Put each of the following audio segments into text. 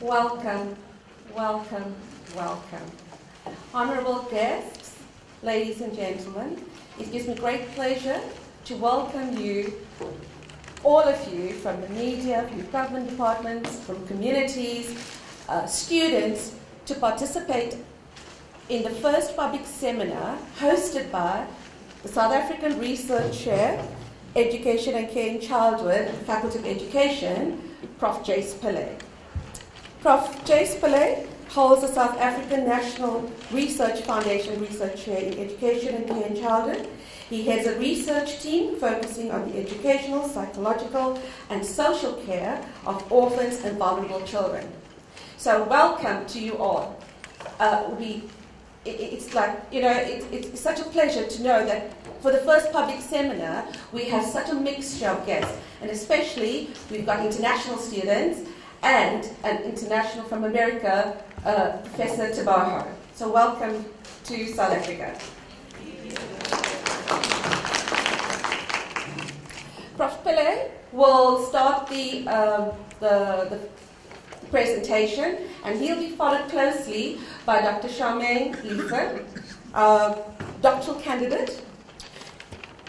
Welcome, welcome, welcome. Honourable guests, ladies and gentlemen, it gives me great pleasure to welcome you, all of you, from the media, from government departments, from communities, students, to participate in the first public seminar hosted by the South African Research Chair, Education and Care in Childhood, Faculty of Education, Prof. Jace Pillay. Prof. Jace Pillay holds the South African National Research Foundation Research Chair in Education and Care in Childhood. He heads a research team focusing on the educational, psychological, and social care of orphans and vulnerable children. So welcome to you all. It's such a pleasure to know that for the first public seminar, we have such a mixture of guests, and especially we've got international students and an international from America, Professor Tabaho. So welcome to South Africa. Prof. Pillay will start the presentation, and he'll be followed closely by Dr. Charmaine Leefer, doctoral candidate,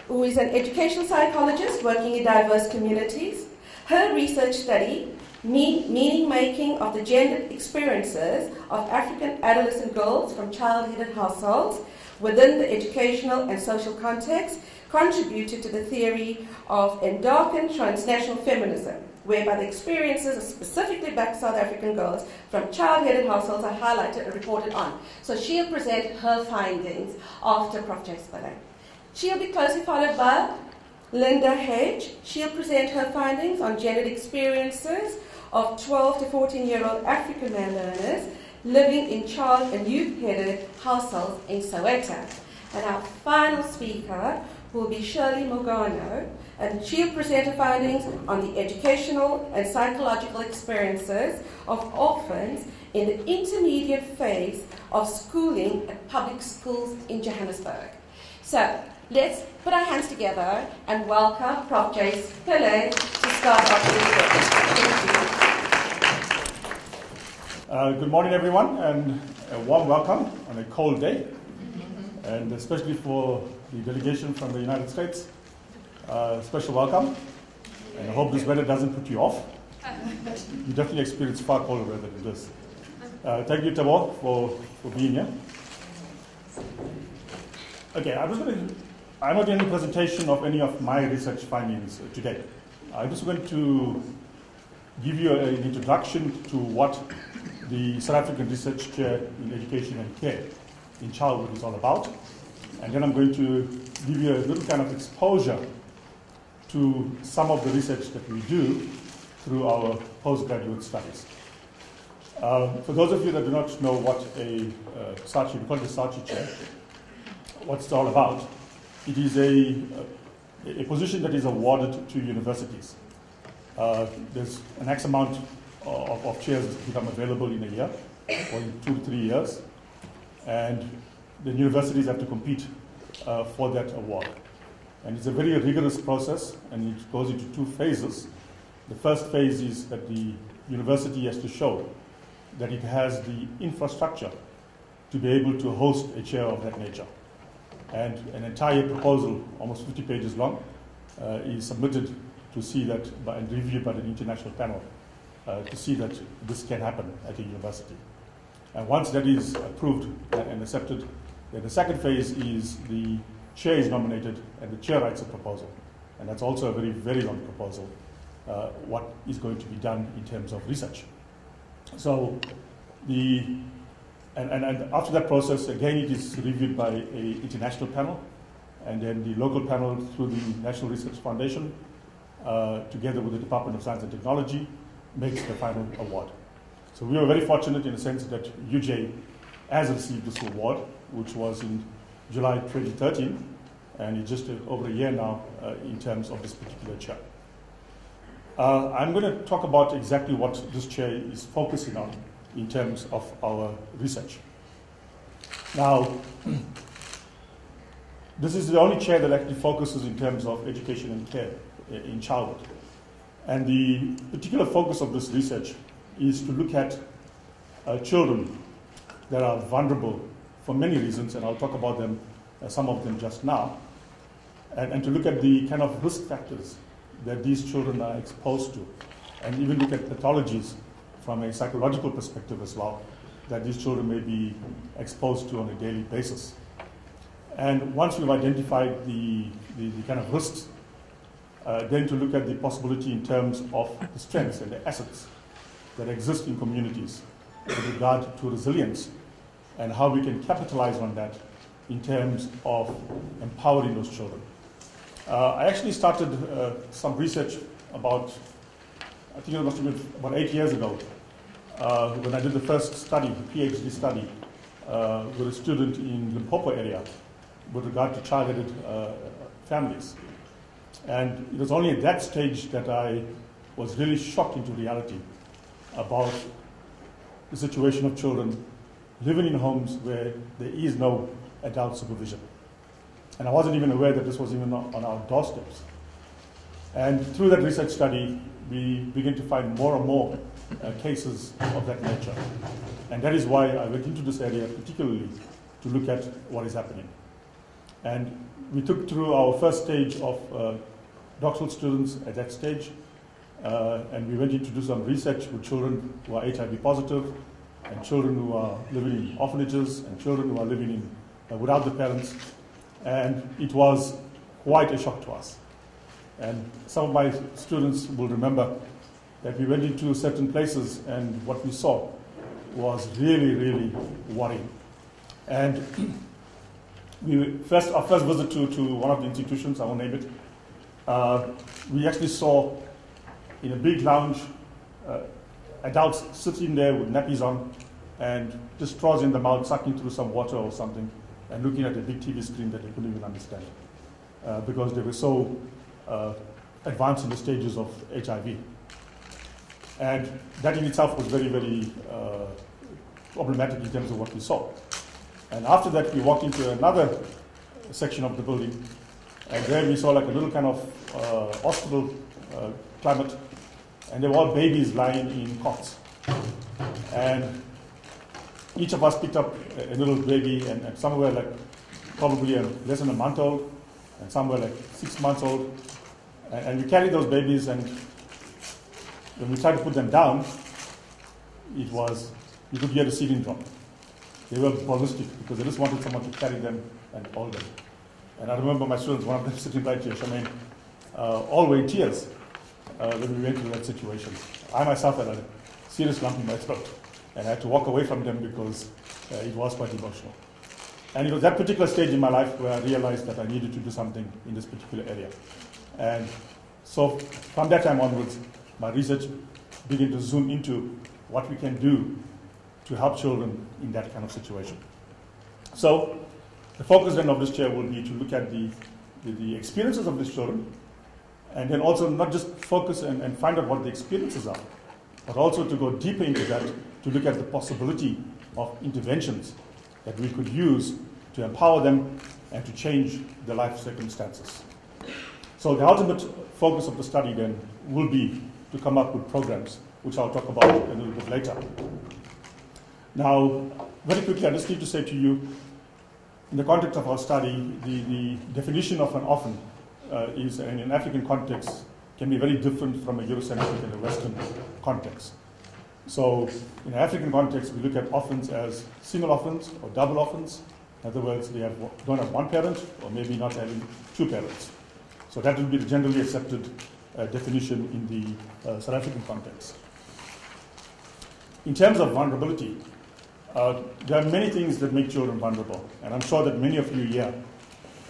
who is an educational psychologist working in diverse communities. Her research study, Meaning-Making of the Gendered Experiences of African Adolescent Girls from Child-Headed Households within the educational and social context, contributed to the theory of endocrine transnational feminism, whereby the experiences of specifically Black South African girls from child-headed households are highlighted and reported on. So she'll present her findings after Prof. Jace Pillay. She'll be closely followed by Linda Hedge. She'll present her findings on gendered experiences of 12 to 14-year-old African male learners living in child and youth-headed households in Soweto. And our final speaker will be Shirley Mogano, and she'll present her findings on the educational and psychological experiences of orphans in the intermediate phase of schooling at public schools in Johannesburg. So let's put our hands together and welcome Prof. Jace Pillay to start off this talk. Good morning, everyone, and a warm welcome on a cold day, and especially for the delegation from the United States. Special welcome, and I hope this weather doesn't put you off. You definitely experience far colder weather than this. Thank you, Tabo, for being here. Okay, I'm not doing any presentation of any of my research findings today. I'm just going to give you an introduction to what the South African Research Chair in Education and Care in Childhood is all about. And then I'm going to give you a little kind of exposure to some of the research that we do through our postgraduate studies. For those of you that do not know what a SACHI, we call it the SACHI Chair, what's it all about? It is a position that is awarded to universities. There's an X amount of chairs that become available in a year, or in 2 to 3 years, and the universities have to compete for that award. And it's a very rigorous process, and it goes into 2 phases. The first phase is that the university has to show that it has the infrastructure to be able to host a chair of that nature. And an entire proposal, almost 50 pages long, is submitted to see that, and reviewed by an international panel, to see that this can happen at a university. And once that is approved and accepted, then the second phase is the chair is nominated and the chair writes a proposal. And that's also a very, very long proposal, what is going to be done in terms of research. So and after that process, again, it is reviewed by an international panel, and then the local panel through the National Research Foundation, together with the Department of Science and Technology, makes the final award. So we are very fortunate in the sense that UJ has received this award, which was in July 2013, and it's just over a year now in terms of this particular chair. I'm going to talk about exactly what this chair is focusing on in terms of our research. Now, this is the only chair that actually focuses in terms of education and care in childhood. And the particular focus of this research is to look at children that are vulnerable for many reasons, and I'll talk about them, some of them just now, and to look at the kind of risk factors that these children are exposed to, and even look at pathologies from a psychological perspective as well, that these children may be exposed to on a daily basis. And once we've identified the kind of risks, then to look at the possibility in terms of the strengths and the assets that exist in communities with regard to resilience, and how we can capitalize on that in terms of empowering those children. I actually started some research about, I think it must have been about 8 years ago, when I did the first study, the PhD study, with a student in Limpopo area with regard to child-headed families. And it was only at that stage that I was really shocked into reality about the situation of children living in homes where there is no adult supervision. And I wasn't even aware that this was even on our doorsteps. And through that research study, we began to find more and more cases of that nature. And that is why I went into this area particularly to look at what is happening. And we took through our first stage of doctoral students at that stage, and we went in to do some research with children who are HIV positive, and children who are living in orphanages, and children who are living in without the parents. And it was quite a shock to us. And some of my students will remember that we went into certain places, and what we saw was really, really worrying. And our first visit to one of the institutions, I won't name it, we actually saw in a big lounge adults sitting there with nappies on and just straws in the mouth, sucking through some water or something, and looking at a big TV screen that they couldn't even understand because they were so advanced in the stages of HIV. And that in itself was very, very problematic in terms of what we saw. And after that, we walked into another section of the building, and there we saw like a little kind of hospital climate, and there were all babies lying in cots. And each of us picked up a little baby, and some were like probably less than a month old, and some were like 6 months old. And we carried those babies, and when we tried to put them down, it was, you could hear the ceiling drop. They were ballistic because they just wanted someone to carry them and hold them. And I remember my students, one of them sitting right here, Charmaine, all were in tears when we went through that situation. I myself had a serious lump in my throat, and I had to walk away from them because it was quite emotional. And it was that particular stage in my life where I realized that I needed to do something in this particular area. And so from that time onwards, my research began to zoom into what we can do to help children in that kind of situation. So the focus then of this chair will be to look at the experiences of these children, and then also not just focus and find out what the experiences are, but also to go deeper into that, to look at the possibility of interventions that we could use to empower them and to change their life circumstances. So the ultimate focus of the study then will be to come up with programs, which I'll talk about a little bit later. Now, very quickly, I just need to say to you, in the context of our study, the definition of an orphan is, in an African context, can be very different from a Eurocentric and a Western context. So, in an African context, we look at orphans as single orphans or double orphans. In other words, they don't have one parent, or maybe not having two parents. So that will be the generally accepted definition in the South African context. In terms of vulnerability, there are many things that make children vulnerable, and I'm sure that many of you here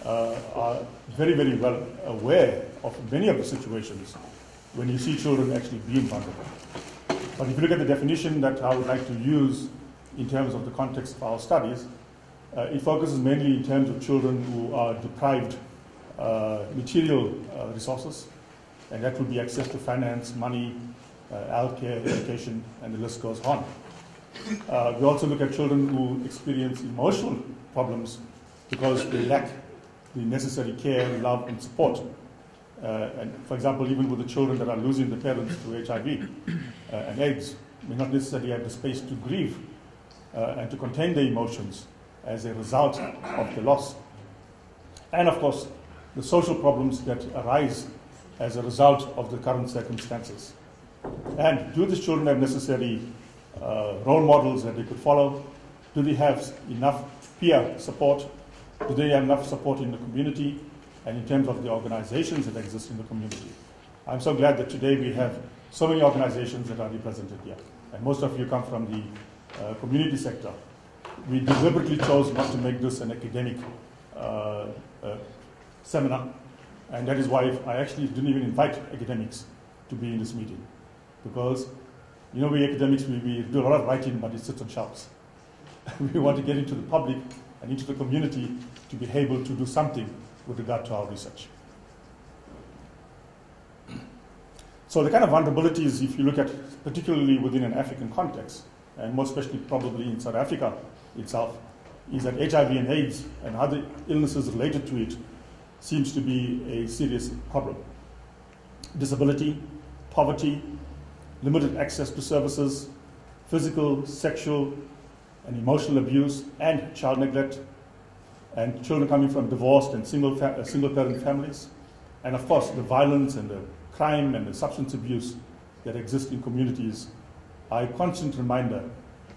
are very, very well aware of many of the situations when you see children actually being vulnerable. But if you look at the definition that I would like to use in terms of the context of our studies, it focuses mainly in terms of children who are deprived material resources, and that would be access to finance, money, healthcare, education, and the list goes on. We also look at children who experience emotional problems because they lack the necessary care, love, and support. And for example, even with the children that are losing the parents to HIV and AIDS, may not necessarily have the space to grieve and to contain their emotions as a result of the loss. And of course, the social problems that arise as a result of the current circumstances. And do these children have necessary role models that they could follow? Do they have enough peer support? Do they have enough support in the community and in terms of the organizations that exist in the community? I'm so glad that today we have so many organizations that are represented here. And most of you come from the community sector. We deliberately chose not to make this an academic seminar. And that is why I actually didn't even invite academics to be in this meeting. Because, you know, we academics, we do a lot of writing, but it sits on shelves. We want to get into the public and into the community to be able to do something with regard to our research. So the kind of vulnerabilities, if you look at particularly within an African context, and more especially probably in South Africa itself, is that HIV and AIDS and other illnesses related to it seems to be a serious problem. Disability, poverty, limited access to services, physical, sexual, and emotional abuse, and child neglect, and children coming from divorced and single-parent families, and of course the violence and the crime and the substance abuse that exist in communities are a constant reminder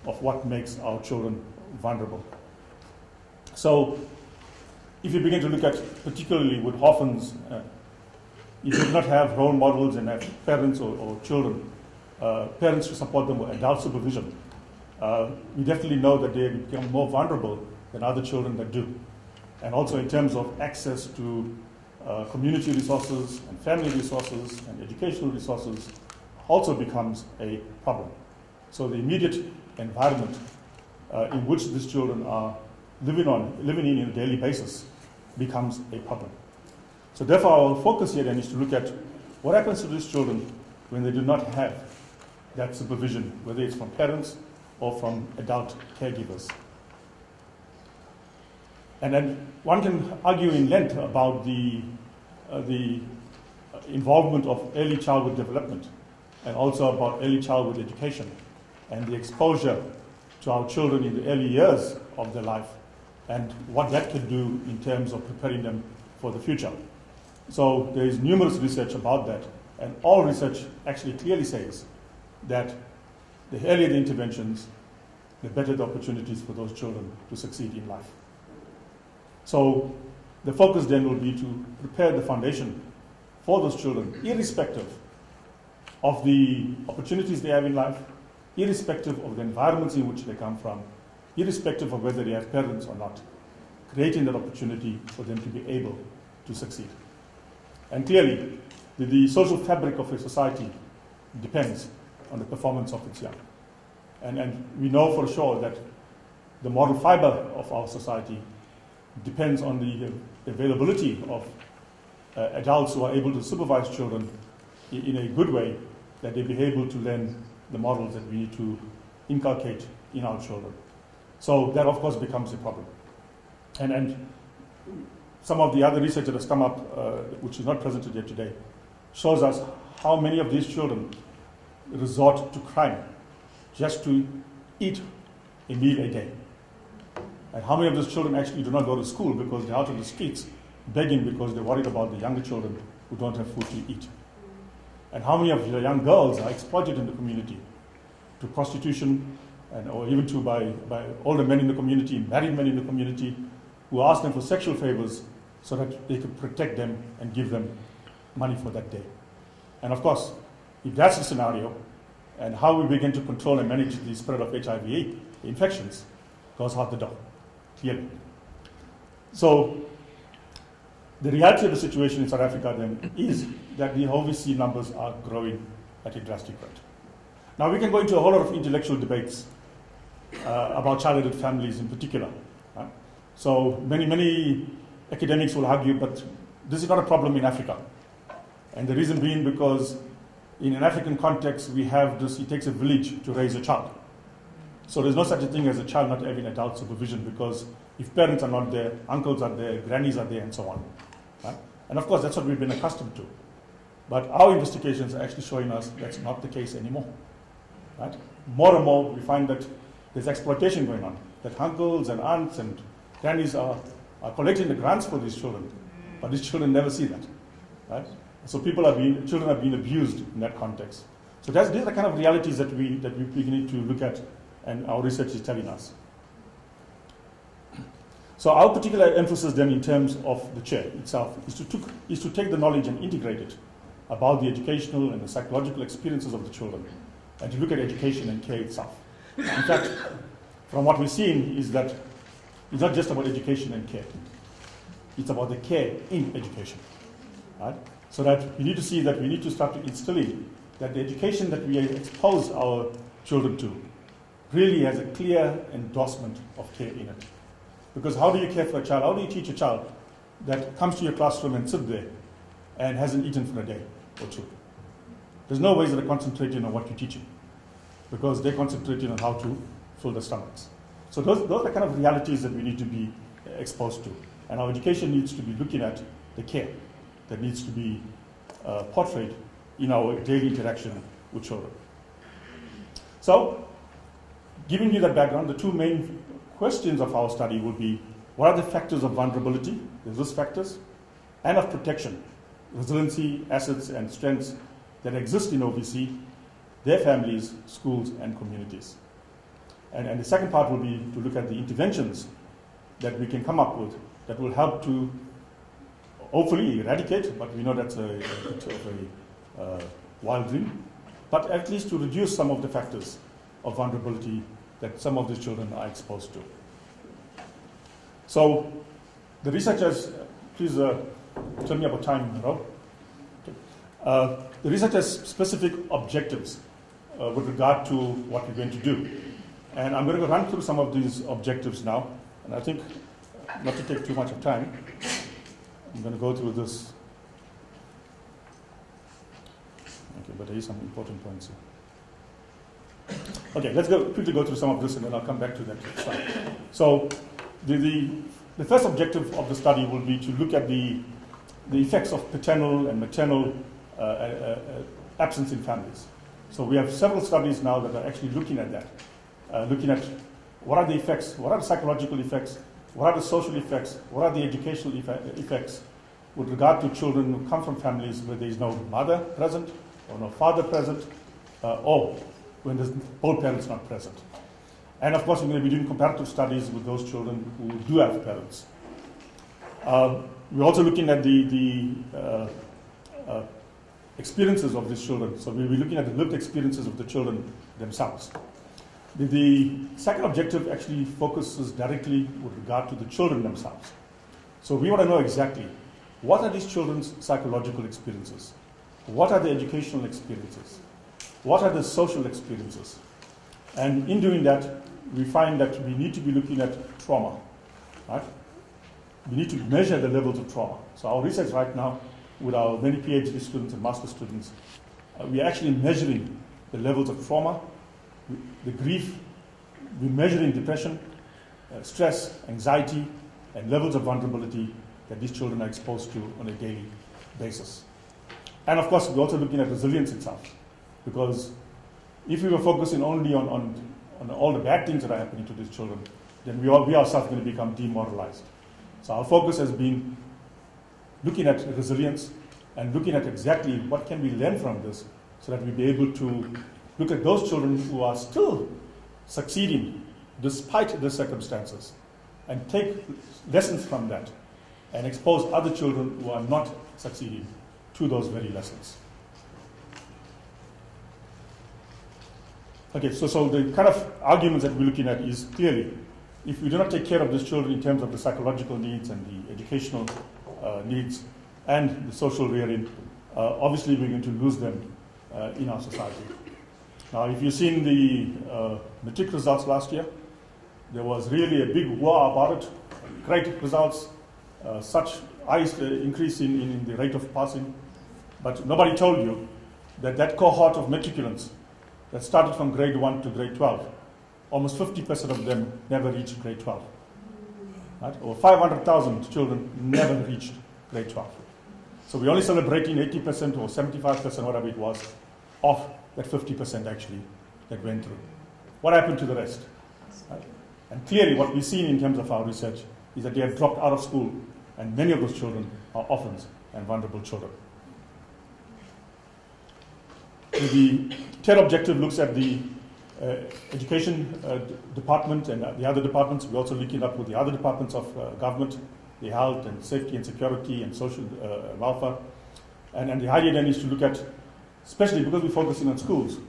of what makes our children vulnerable. So if you begin to look at, particularly with orphans, if you do not have role models and have parents or children, parents to support them with adult supervision, we definitely know that they become more vulnerable than other children that do. And also in terms of access to community resources and family resources and educational resources also becomes a problem. So the immediate environment in which these children are living in a daily basis becomes a problem. So therefore our focus here then is to look at what happens to these children when they do not have that supervision, whether it's from parents or from adult caregivers. And then one can argue in length about the involvement of early childhood development and also about early childhood education and the exposure to our children in the early years of their life and what that could do in terms of preparing them for the future. So there is numerous research about that, and all research actually clearly says that the earlier the interventions, the better the opportunities for those children to succeed in life. So the focus then will be to prepare the foundation for those children, irrespective of the opportunities they have in life, irrespective of the environments in which they come from, irrespective of whether they have parents or not, creating that opportunity for them to be able to succeed. And clearly, the social fabric of a society depends on the performance of its young. And we know for sure that the moral fiber of our society depends on the availability of adults who are able to supervise children in a good way, that they be able to learn the models that we need to inculcate in our children. So that, of course, becomes a problem. And some of the other research that has come up, which is not presented yet today, shows us how many of these children resort to crime just to eat a meal a day. And how many of those children actually do not go to school because they're out on the streets begging because they're worried about the younger children who don't have food to eat. And how many of the young girls are exploited in the community to prostitution, or even to by older men in the community, married men in the community, who ask them for sexual favors so that they could protect them and give them money for that day. And of course, if that's the scenario, and how we begin to control and manage the spread of HIV infections goes out the door, clearly. So the reality of the situation in South Africa then is that the OVC numbers are growing at a drastic rate. Now we can go into a whole lot of intellectual debates about childhood families in particular. So many academics will argue, but this is not a problem in Africa. And the reason being because in an African context, we have this, it takes a village to raise a child. So there's no such a thing as a child not having adult supervision, because if parents are not there, uncles are there, grannies are there, and so on. Right? And of course, that's what we've been accustomed to. But our investigations are actually showing us that's not the case anymore. Right? More and more, we find that there's exploitation going on, that uncles and aunts and grannies are collecting the grants for these children, but these children never see that. Right? So children are being abused in that context. So these are the kind of realities that we need to look at, and our research is telling us. So our particular emphasis then in terms of the chair itself is to take the knowledge and integrate it about the educational and the psychological experiences of the children, and to look at education and care itself. In fact, from what we're seeing is that it's not just about education and care. It's about the care in education. Right? So that we need to see that we need to start to instill in that the education that we expose our children to really has a clear endorsement of care in it. Because how do you care for a child? How do you teach a child that comes to your classroom and sits there and hasn't eaten for a day or two? There's no ways that they're concentrating on what you're teaching, because they're concentrating on how to fill their stomachs. So those are the kind of realities that we need to be exposed to. And our education needs to be looking at the care that needs to be portrayed in our daily interaction with children. So, giving you that background, the two main questions of our study would be, what are the factors of vulnerability, the risk factors, and of protection, resiliency, assets, and strengths that exist in OVC, their families, schools, and communities. And the second part will be to look at the interventions that we can come up with that will help to hopefully eradicate, but we know that's a bit of a wild dream, but at least to reduce some of the factors of vulnerability that some of these children are exposed to. So the researchers, please tell me about time, Rob. Okay. The research has specific objectives with regard to what we're going to do. And I'm going to run through some of these objectives now. And I think, not to take too much of time, I'm going to go through this. Okay, but there is some important points here. Okay, let's quickly go through some of this, and then I'll come back to that slide. So the first objective of the study will be to look at the effects of paternal and maternal absence in families. So we have several studies now that are actually looking at that, looking at what are the effects, what are the psychological effects, what are the social effects, what are the educational effects with regard to children who come from families where there is no mother present or no father present, or when there's both parents not present. And of course, we're going to be doing comparative studies with those children who do have parents. We're also looking at the experiences of these children. So we'll be looking at the lived experiences of the children themselves. The second objective actually focuses directly with regard to the children themselves. So we want to know exactly what are these children's psychological experiences? What are the educational experiences? What are the social experiences? And in doing that, we find that we need to be looking at trauma. Right? We need to measure the levels of trauma. So our research right now, with our many PhD students and master students, we are actually measuring the levels of trauma, the grief, we're measuring depression, stress, anxiety, and levels of vulnerability that these children are exposed to on a daily basis. And of course, we're also looking at resilience itself, because if we were focusing only on all the bad things that are happening to these children, then we ourselves are going to become demoralized. So our focus has been looking at resilience and looking at exactly what can we learn from this, so that we'll be able to look at those children who are still succeeding despite the circumstances, and take lessons from that and expose other children who are not succeeding to those very lessons. Okay, so the kind of arguments that we're looking at is clearly, if we do not take care of these children in terms of the psychological needs and the educational needs and the social rearing, obviously we're going to lose them in our society. Now, if you've seen the matric results last year, there was really a big war about it. Great results, such highest increase in the rate of passing. But nobody told you that that cohort of matriculants that started from grade 1 to grade 12, almost 50% of them never reached grade 12. Right? Over 500,000 children never reached grade 12. So we're only celebrating 80% or 75%, whatever it was, of that 50% actually that went through. What happened to the rest? Right? And clearly what we've seen in terms of our research is that they have dropped out of school, and many of those children are orphans and vulnerable children. The third objective looks at the education department and the other departments. We're also linking up with the other departments of government, the health and safety and security and social welfare. And the idea then is to look at, especially because we're focusing on schools,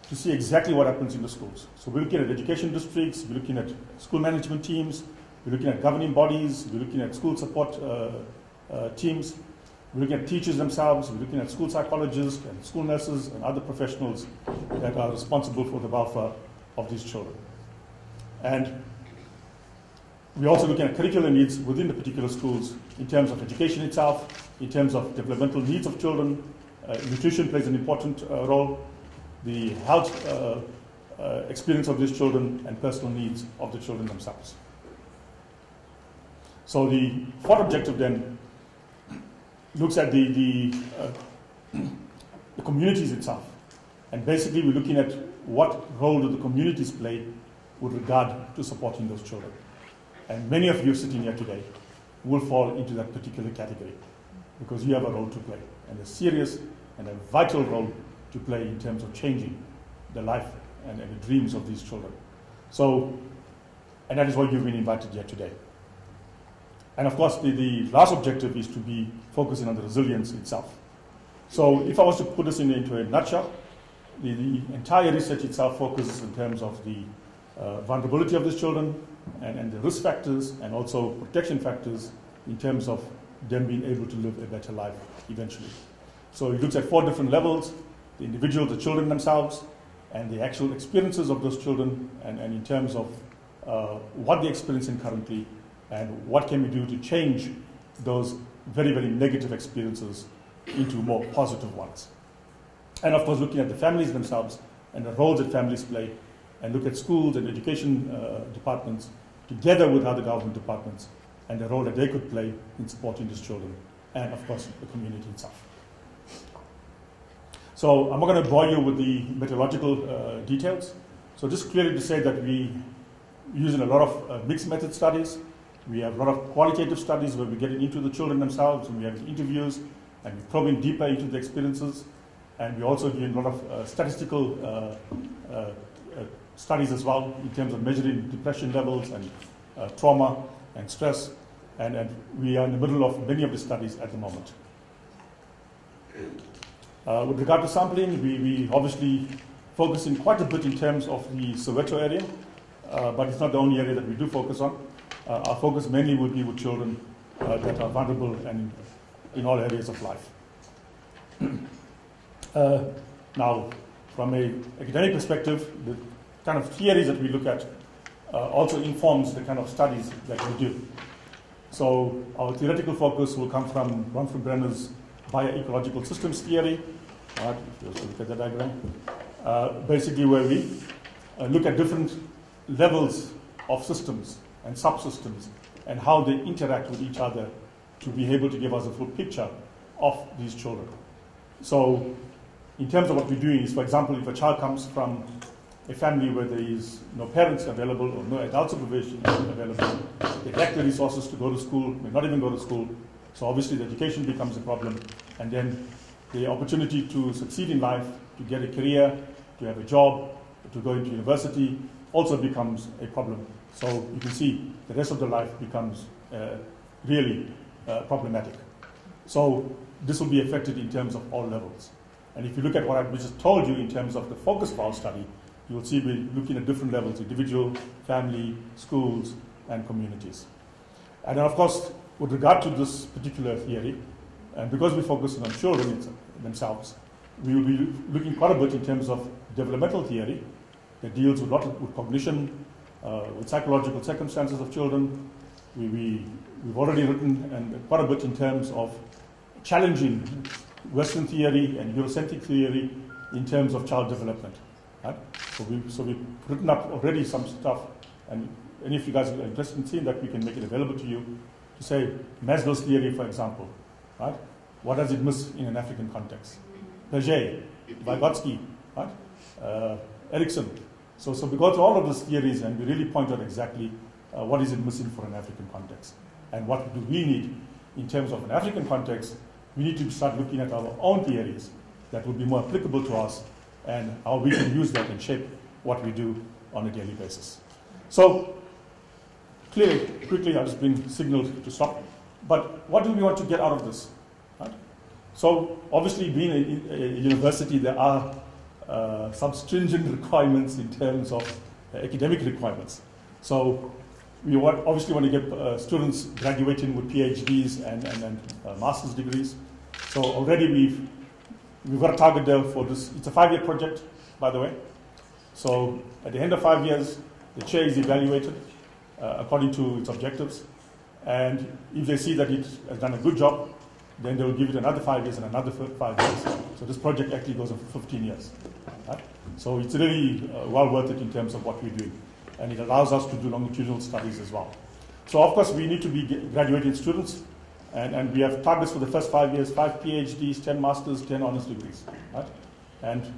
to see exactly what happens in the schools. So we're looking at education districts, we're looking at school management teams, we're looking at governing bodies, we're looking at school support teams, we're looking at teachers themselves, we're looking at school psychologists and school nurses and other professionals that are responsible for the welfare of these children. And we're also looking at curricular needs within the particular schools in terms of education itself, in terms of developmental needs of children. Nutrition plays an important role, the health experience of these children, and personal needs of the children themselves. So the fourth objective then looks at the communities itself. And basically we're looking at what role do the communities play with regard to supporting those children. And many of you sitting here today will fall into that particular category because you have a role to play, and a serious and a vital role to play in terms of changing the life and the dreams of these children. So, and that is why you've been invited here today. And of course, the last objective is to be focusing on the resilience itself. So if I was to put this into a nutshell, the entire research itself focuses in terms of the vulnerability of these children and the risk factors and also protection factors in terms of them being able to live a better life eventually. So it looks at 4 different levels: the individual, the children themselves, and the actual experiences of those children, and in terms of what they're experiencing currently and what can we do to change those very, very negative experiences into more positive ones. And of course, looking at the families themselves and the roles that families play, and look at schools and education departments together with other government departments and the role that they could play in supporting these children, and of course the community itself. So I'm not going to bore you with the methodological details. So just clearly to say that we using a lot of mixed method studies. We have a lot of qualitative studies where we're getting into the children themselves, and we have interviews, and we're probing deeper into the experiences. And we're also doing a lot of statistical studies as well in terms of measuring depression levels and trauma and stress. And we are in the middle of many of the studies at the moment. With regard to sampling, we obviously focusing quite a bit in terms of the Soweto area, but it's not the only area that we do focus on. Our focus mainly would be with children that are vulnerable and in all areas of life. Now, from an academic perspective, the kind of theories that we look at also informs the kind of studies that we do. So our theoretical focus will come from Brenner's bioecological systems theory. If you also look at the diagram. Basically where we look at different levels of systems and subsystems and how they interact with each other to be able to give us a full picture of these children. So in terms of what we're doing is, for example, if a child comes from a family where there is no parents available or no adult supervision available, they lack the resources to go to school, may not even go to school, so obviously the education becomes a problem, and then the opportunity to succeed in life, to get a career, to have a job, to go into university also becomes a problem. So you can see the rest of the life becomes really problematic. So this will be affected in terms of all levels. And if you look at what I just told you in terms of the focus of our study, you will see we're looking at different levels: individual, family, schools, and communities. And then of course, with regard to this particular theory, and because we're focusing on children themselves, we will be looking quite a bit in terms of developmental theory that deals with with cognition, with psychological circumstances of children. We've already written quite a bit in terms of challenging Western theory and Eurocentric theory in terms of child development. Right? So we've written up already some stuff, and any of you guys are interested in seeing that, we can make it available to you, to say Maslow's theory, for example. Right? What does it miss in an African context? Piaget, Vygotsky, right? Erickson. So we go through all of those theories and we really point out exactly what is it missing for an African context. And what do we need in terms of an African context. We need to start looking at our own theories that would be more applicable to us and how we can use that and shape what we do on a daily basis. So clearly, quickly, I've just been signaled to stop. But what do we want to get out of this? Right? So obviously, being a university, there are some stringent requirements in terms of academic requirements. So we obviously want to get students graduating with PhDs and master's degrees. So already we've got a target there for this. It's a 5-year project, by the way. So at the end of 5 years, the chair is evaluated according to its objectives. And if they see that it has done a good job, then they will give it another 5 years and another 5 years. So this project actually goes on for 15 years. Right? So it's really well worth it in terms of what we're doing. And it allows us to do longitudinal studies as well. So of course we need to be graduating students, and we have targets for the first 5 years, 5 PhDs, 10 masters, 10 honors degrees. Right? And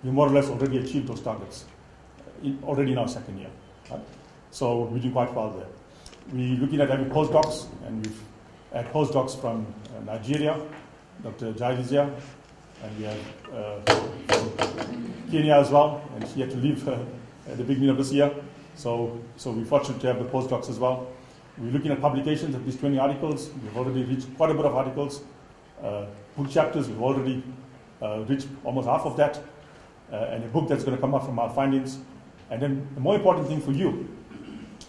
we more or less already achieved those targets already in our second year. Right? So we're doing quite well there. We're looking at having postdocs, and we've had postdocs from Nigeria, Dr. Jaizia, and we have from Kenya as well, and she had to leave at the beginning of this year. So we're fortunate to have the postdocs as well. We're looking at publications, at least 20 articles. We've already reached quite a bit of articles. Book chapters, we've already reached almost half of that. And a book that's going to come up from our findings. And then the more important thing for you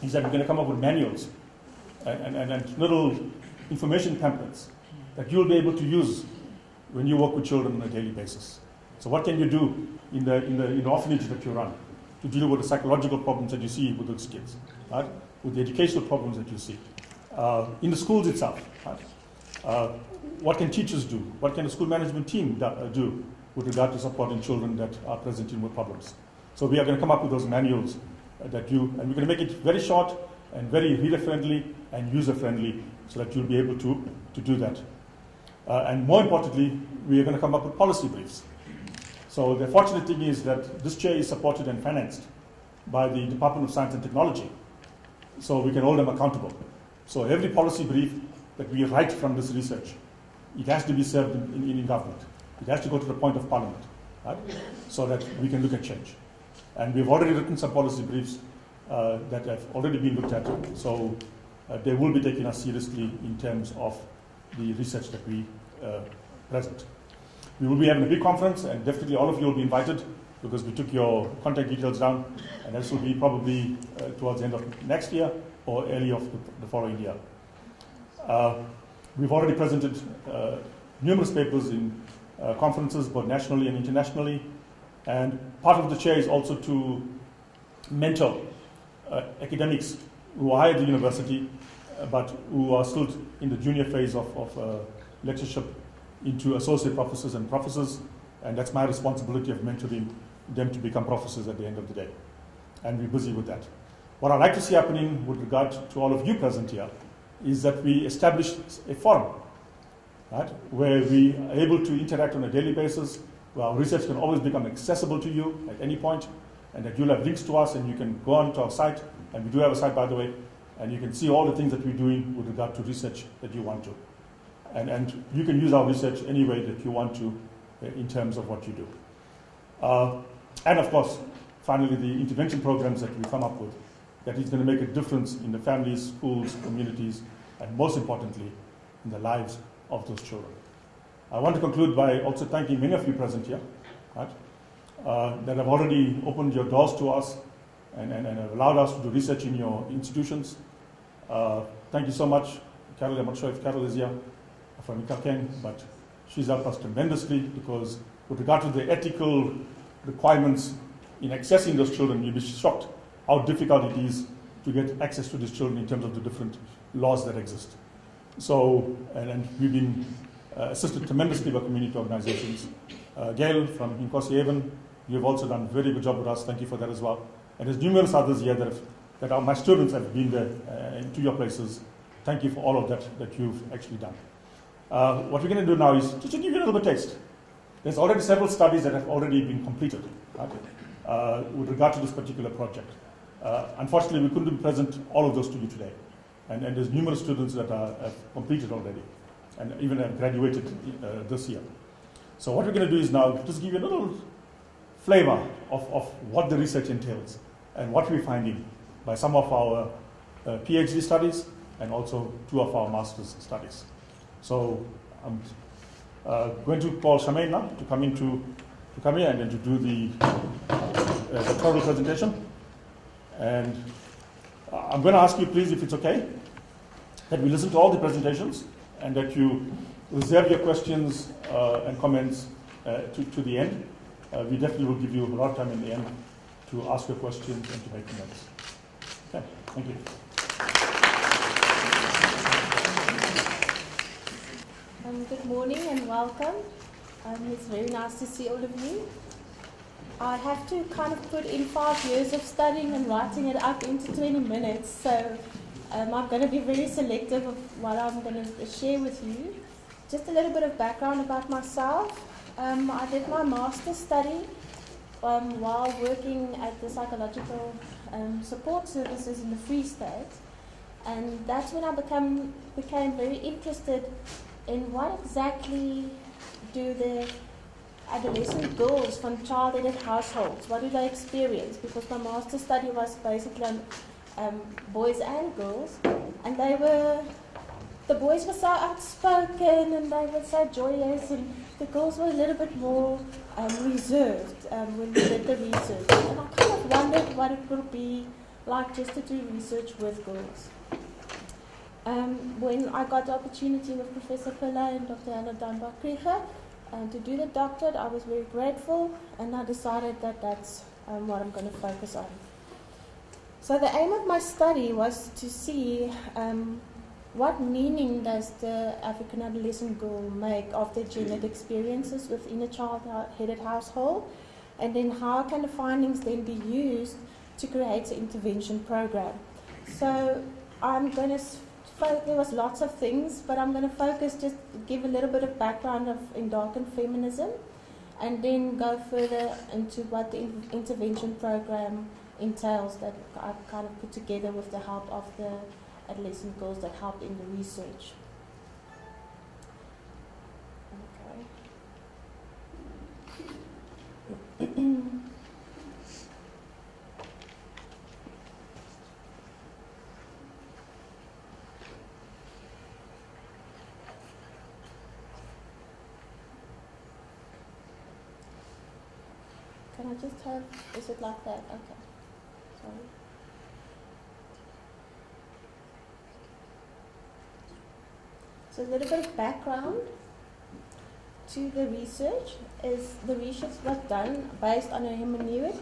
is that we're going to come up with manuals and little information pamphlets that you'll be able to use when you work with children on a daily basis. So what can you do in the orphanage that you run to deal with the psychological problems that you see with those kids, right? With the educational problems that you see. In the schools itself, right? What can teachers do? What can the school management team do with regard to supporting children that are presenting with problems? So we are going to come up with those manuals and we're going to make it very short and very reader-friendly and user-friendly so that you'll be able to do that. And more importantly, we are going to come up with policy briefs. So the fortunate thing is that this chair is supported and financed by the Department of Science and Technology, so we can hold them accountable. So every policy brief that we write from this research, it has to be served in government. It has to go to the point of parliament, right? So that we can look at change. And we've already written some policy briefs that have already been looked at, so they will be taking us seriously in terms of the research that we present. We will be having a big conference, and definitely all of you will be invited because we took your contact details down, and this will be probably towards the end of next year or early of the following year. We've already presented numerous papers in conferences, both nationally and internationally, and part of the chair is also to mentor academics who are at the university but who are still in the junior phase of lectureship into associate professors and professors, and that's my responsibility of mentoring them to become professors at the end of the day. And we're busy with that. What I'd like to see happening with regard to all of you present here is that we establish a forum, right, where we are able to interact on a daily basis, where our research can always become accessible to you at any point, and that you'll have links to us and you can go on to our site, and we do have a site, by the way, and you can see all the things that we're doing with regard to research that you want to. And you can use our research any way that you want to in terms of what you do. And of course, finally, the intervention programs that we come up with, that is going to make a difference in the families, schools, communities, and most importantly, in the lives of those children. I want to conclude by also thanking many of you present here, right, that have already opened your doors to us and have allowed us to do research in your institutions. Thank you so much. Carol, I'm not sure if Carol is here from Ikakeng, but she's helped us tremendously because with regard to the ethical requirements in accessing those children, you'll be shocked how difficult it is to get access to these children in terms of the different laws that exist. So, and we've been assisted tremendously by community organizations. Gail from Inkosi Haven, you've also done a very good job with us. Thank you for that as well. And there's numerous others here that are my students have been there to your places. Thank you for all of that you've actually done. What we're going to do now is just to give you a little bit of taste. There's already several studies that have already been completed. Right? with regard to this particular project. Unfortunately, we couldn't present all of those to you today. And there's numerous students that have completed already and even have graduated this year. So what we're going to do is now just give you a little flavor of what the research entails and what we're finding by some of our PhD studies and also 2 of our master's studies. So I'm going to call Charmaine now to come here and then to do the total presentation. And I'm going to ask you, please, if it's okay, that we listen to all the presentations and that you reserve your questions and comments to the end. We definitely will give you a lot of time in the end to ask your questions and to make comments. Okay, thank you. Good morning and welcome. It's very nice to see all of you. I have to kind of put in 5 years of studying and writing it up into 20 minutes, so I'm going to be very selective of what I'm going to share with you. Just a little bit of background about myself. I did my master's study while working at the psychological support services in the Free State, and that's when I became very interested in what exactly do the adolescent girls from child-aided households, what do they experience? Because my master's study was basically on boys and girls, and the boys were so outspoken and they were so joyous, and the girls were a little bit more reserved when we did the research. And I kind of wondered what it would be like just to do research with girls. When I got the opportunity with Professor Pilla and Dr. Anna Dunbar-Krieger to do the doctorate, I was very grateful, and I decided that that's what I'm going to focus on. So the aim of my study was to see what meaning does the African adolescent girl make of their gendered experiences within a child-headed household, and then how can the findings then be used to create an intervention program. So I'm going to there was lots of things, but I'm going to focus, just give a little bit of background in dark and feminism, and then go further into what the intervention program entails that I've kind of put together with the help of the adolescent girls that helped in the research. Okay. Can I just have, is it like that? Okay, sorry. So a little bit of background to the research is the research was done based on a hermeneutic,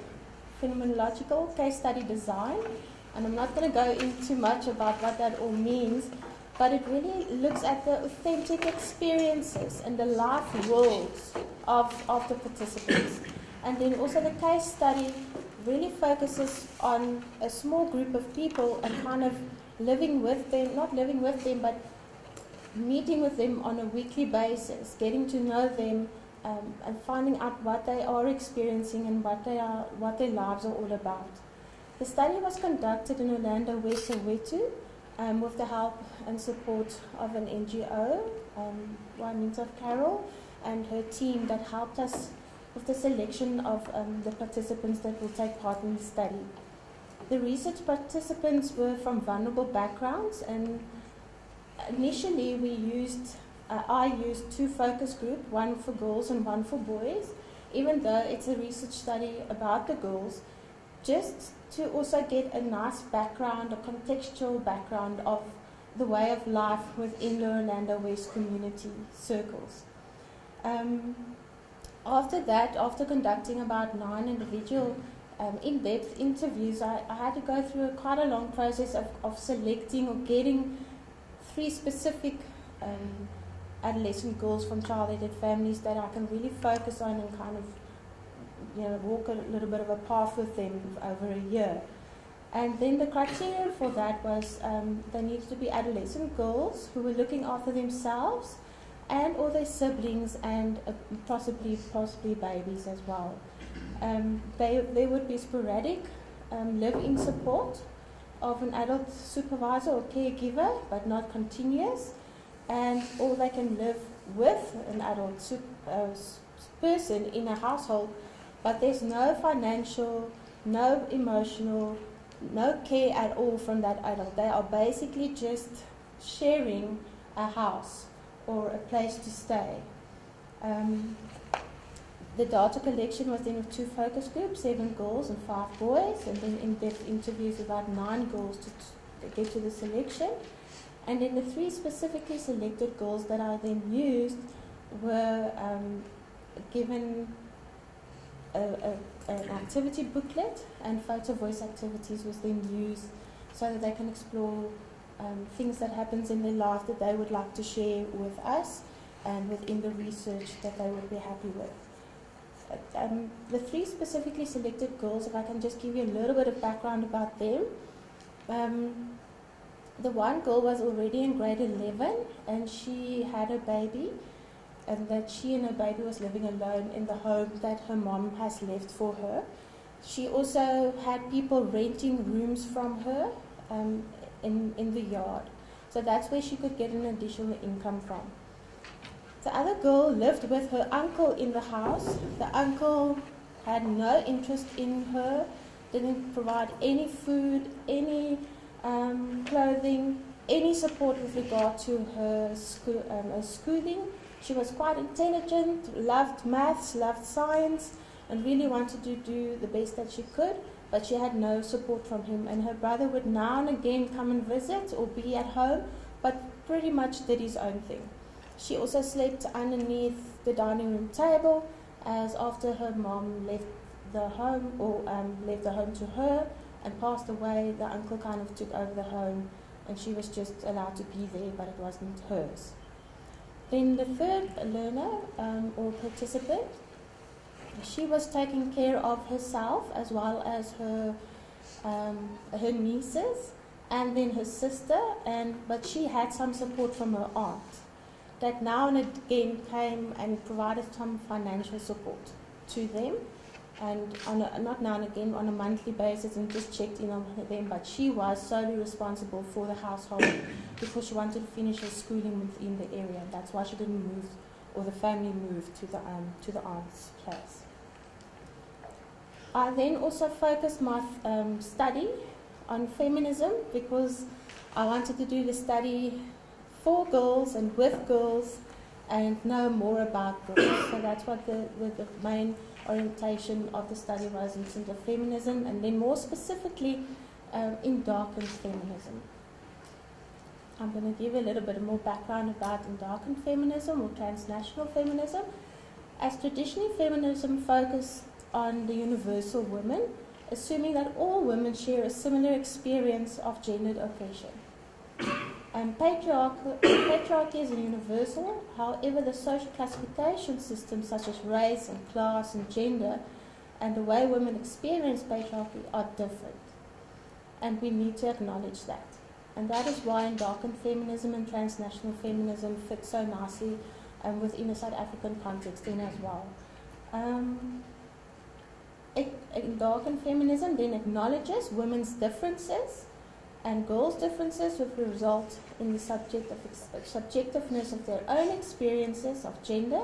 phenomenological case study design, and I'm not going to go into much about what that all means, but it really looks at the authentic experiences and the life worlds of the participants. And then also the case study really focuses on a small group of people and kind of living with them, not living with them, but meeting with them on a weekly basis, getting to know them and finding out what they are experiencing and what their lives are all about. The study was conducted in Orlando, West Soweto, with the help and support of an NGO, Juanita Carroll, and her team that helped us with the selection of the participants that will take part in the study. The research participants were from vulnerable backgrounds, and initially I used 2 focus groups, one for girls and one for boys, even though it's a research study about the girls, just to also get a nice background, a contextual background of the way of life within the Orlando West community circles. After that, after conducting about 9 individual in-depth interviews, I had to go through quite a long process of selecting or getting 3 specific adolescent girls from child-aided families that I can really focus on and kind of, walk a little bit of a path with them over a year. And then the criteria for that was they needed to be adolescent girls who were looking after themselves and or their siblings and possibly babies as well. There would be sporadic live-in support of an adult supervisor or caregiver, but not continuous, or they can live with an adult person in a household, but there's no financial, no emotional, no care at all from that adult. They are basically just sharing a house or a place to stay. The data collection was then with 2 focus groups, 7 girls and 5 boys, and then in-depth interviews with about 9 girls to get to the selection. And then the 3 specifically selected girls that I then used were given an activity booklet, and photo voice activities was then used so that they can explore things that happens in their life that they would like to share with us and within the research that they would be happy with. The 3 specifically selected girls, if I can just give you a little bit of background about them. The one girl was already in grade 11 and she had a baby, and that she and her baby was living alone in the home that her mom has left for her. She also had people renting rooms from her in the yard. So that's where she could get an additional income from. The other girl lived with her uncle in the house. The uncle had no interest in her, didn't provide any food, any clothing, any support with regard to her schooling. She was quite intelligent, loved maths, loved science, and really wanted to do the best that she could, but she had no support from him. And her brother would now and again come and visit or be at home, but pretty much did his own thing. She also slept underneath the dining room table, as after her mom left the home, or left the home to her and passed away, the uncle kind of took over the home and she was just allowed to be there, but it wasn't hers. Then the third learner or participant, she was taking care of herself as well as her nieces and then her sister, but she had some support from her aunt that now and again came and provided some financial support to them, and not now and again, on a monthly basis, and just checked in on them, but she was solely responsible for the household because she wanted to finish her schooling within the area. That's why she didn't move, or the family moved to the aunt's place. I then also focused my study on feminism because I wanted to do the study for girls and with girls and know more about girls. So that's what the main orientation of the study was, in terms of feminism, and then more specifically in darkened feminism. I'm going to give a little bit more background about darkened feminism or transnational feminism. As traditionally, feminism focused on the universal woman, assuming that all women share a similar experience of gendered oppression. Patriarchy is universal, however the social classification systems such as race and class and gender and the way women experience patriarchy are different. And we need to acknowledge that. And that is why darkened feminism and transnational feminism fit so nicely within a South African context then as well. Darkened feminism then acknowledges women's differences and girls' differences, which result in the subjectiveness of their own experiences of gender,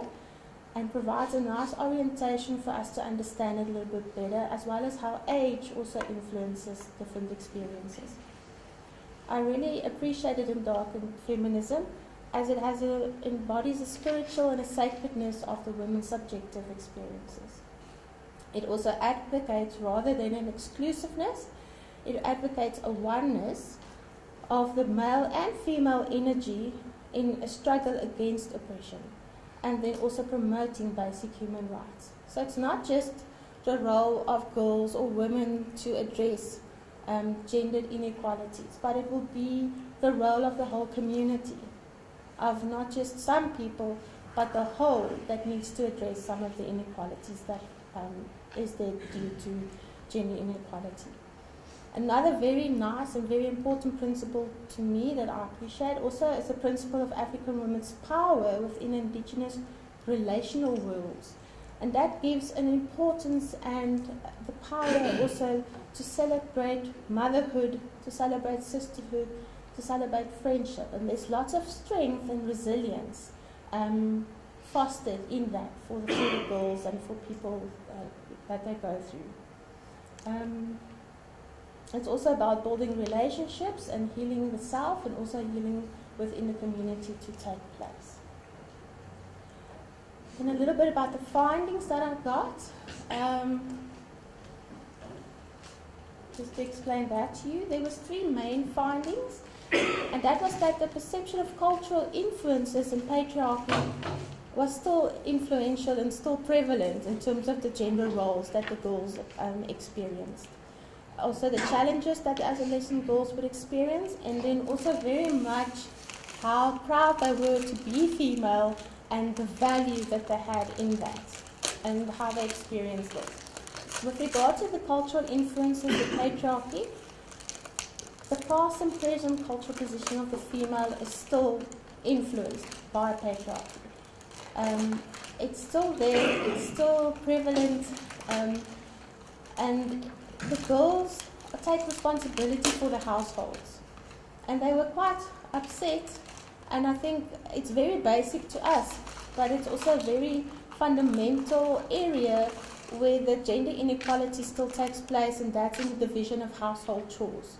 and provides a nice orientation for us to understand it a little bit better, as well as how age also influences different experiences. I really appreciated in darkened feminism as it embodies a spiritual and a sacredness of the women's subjective experiences. It also advocates, rather than an exclusiveness, it advocates a oneness of the male and female energy in a struggle against oppression, and then also promoting basic human rights. So it's not just the role of girls or women to address gendered inequalities, but it will be the role of the whole community, of not just some people, but the whole, that needs to address some of the inequalities that is there due to gender inequality. Another very nice and very important principle to me that I appreciate also is the principle of African women's power within indigenous relational worlds. And that gives an importance and the power also to celebrate motherhood, to celebrate sisterhood, to celebrate friendship. And there's lots of strength and resilience fostered in that for the girls and for people that they go through. It's also about building relationships and healing the self, and also healing within the community to take place. And a little bit about the findings that I've got. Just to explain that to you, there was 3 main findings, and that was that the perception of cultural influences and patriarchy was still influential and still prevalent in terms of the gender roles that the girls experienced. Also the challenges that the adolescent girls would experience, and then also very much how proud they were to be female and the value that they had in that and how they experienced it. With regard to the cultural influences of patriarchy, the past and present cultural position of the female is still influenced by patriarchy. It's still there, it's still prevalent, and the girls take responsibility for the households. And they were quite upset, and I think it's very basic to us, but it's also a very fundamental area where the gender inequality still takes place, and that's in the division of household chores.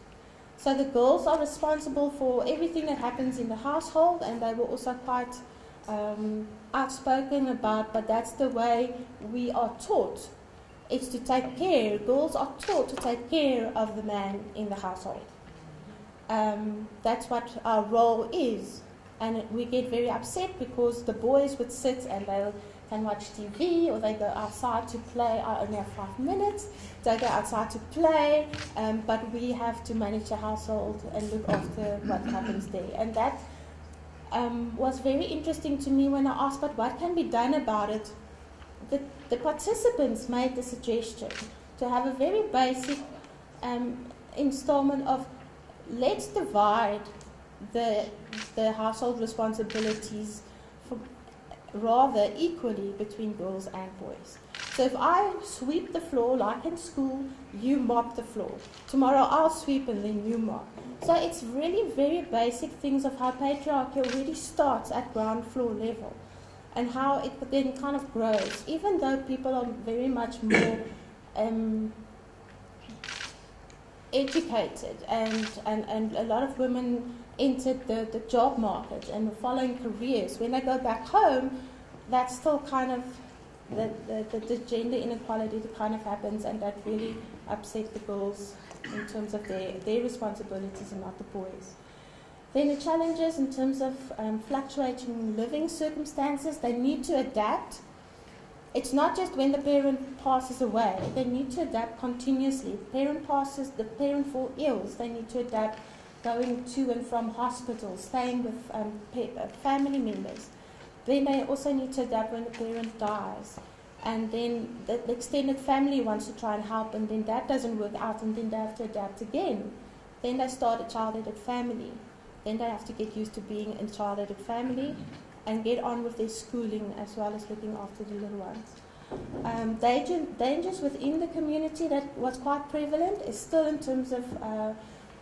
So the girls are responsible for everything that happens in the household, and they were also quite outspoken about, but that's the way we are taught. It's to take care. Girls are taught to take care of the man in the household. That's what our role is. And we get very upset because the boys would sit and they can watch TV, or they go outside to play. I only have 5 minutes. They go outside to play, but we have to manage the household and look after what happens there. And that was very interesting to me when I asked, but what can be done about it? The participants made the suggestion to have a very basic installment of let's divide the household responsibilities rather equally between girls and boys. So if I sweep the floor like in school, you mop the floor. Tomorrow I'll sweep and then you mop. So it's really very basic things of how patriarchy already starts at ground floor level, and how it then kind of grows, even though people are very much more educated, and a lot of women entered the job market and were following careers. When they go back home, that's still kind of the gender inequality that kind of happens, and that really upset the girls in terms of their responsibilities and not the boys. Then the challenges in terms of fluctuating living circumstances, they need to adapt. It's not just when the parent passes away, they need to adapt continuously. The parent passes, the parent falls ill, they need to adapt going to and from hospitals, staying with family members. Then they also need to adapt when the parent dies. And then the extended family wants to try and help, and then that doesn't work out, and then they have to adapt again. Then they start a child-headed family. Then they have to get used to being in a child-headed family and get on with their schooling as well as looking after the little ones. Dangers within the community that was quite prevalent is still in terms of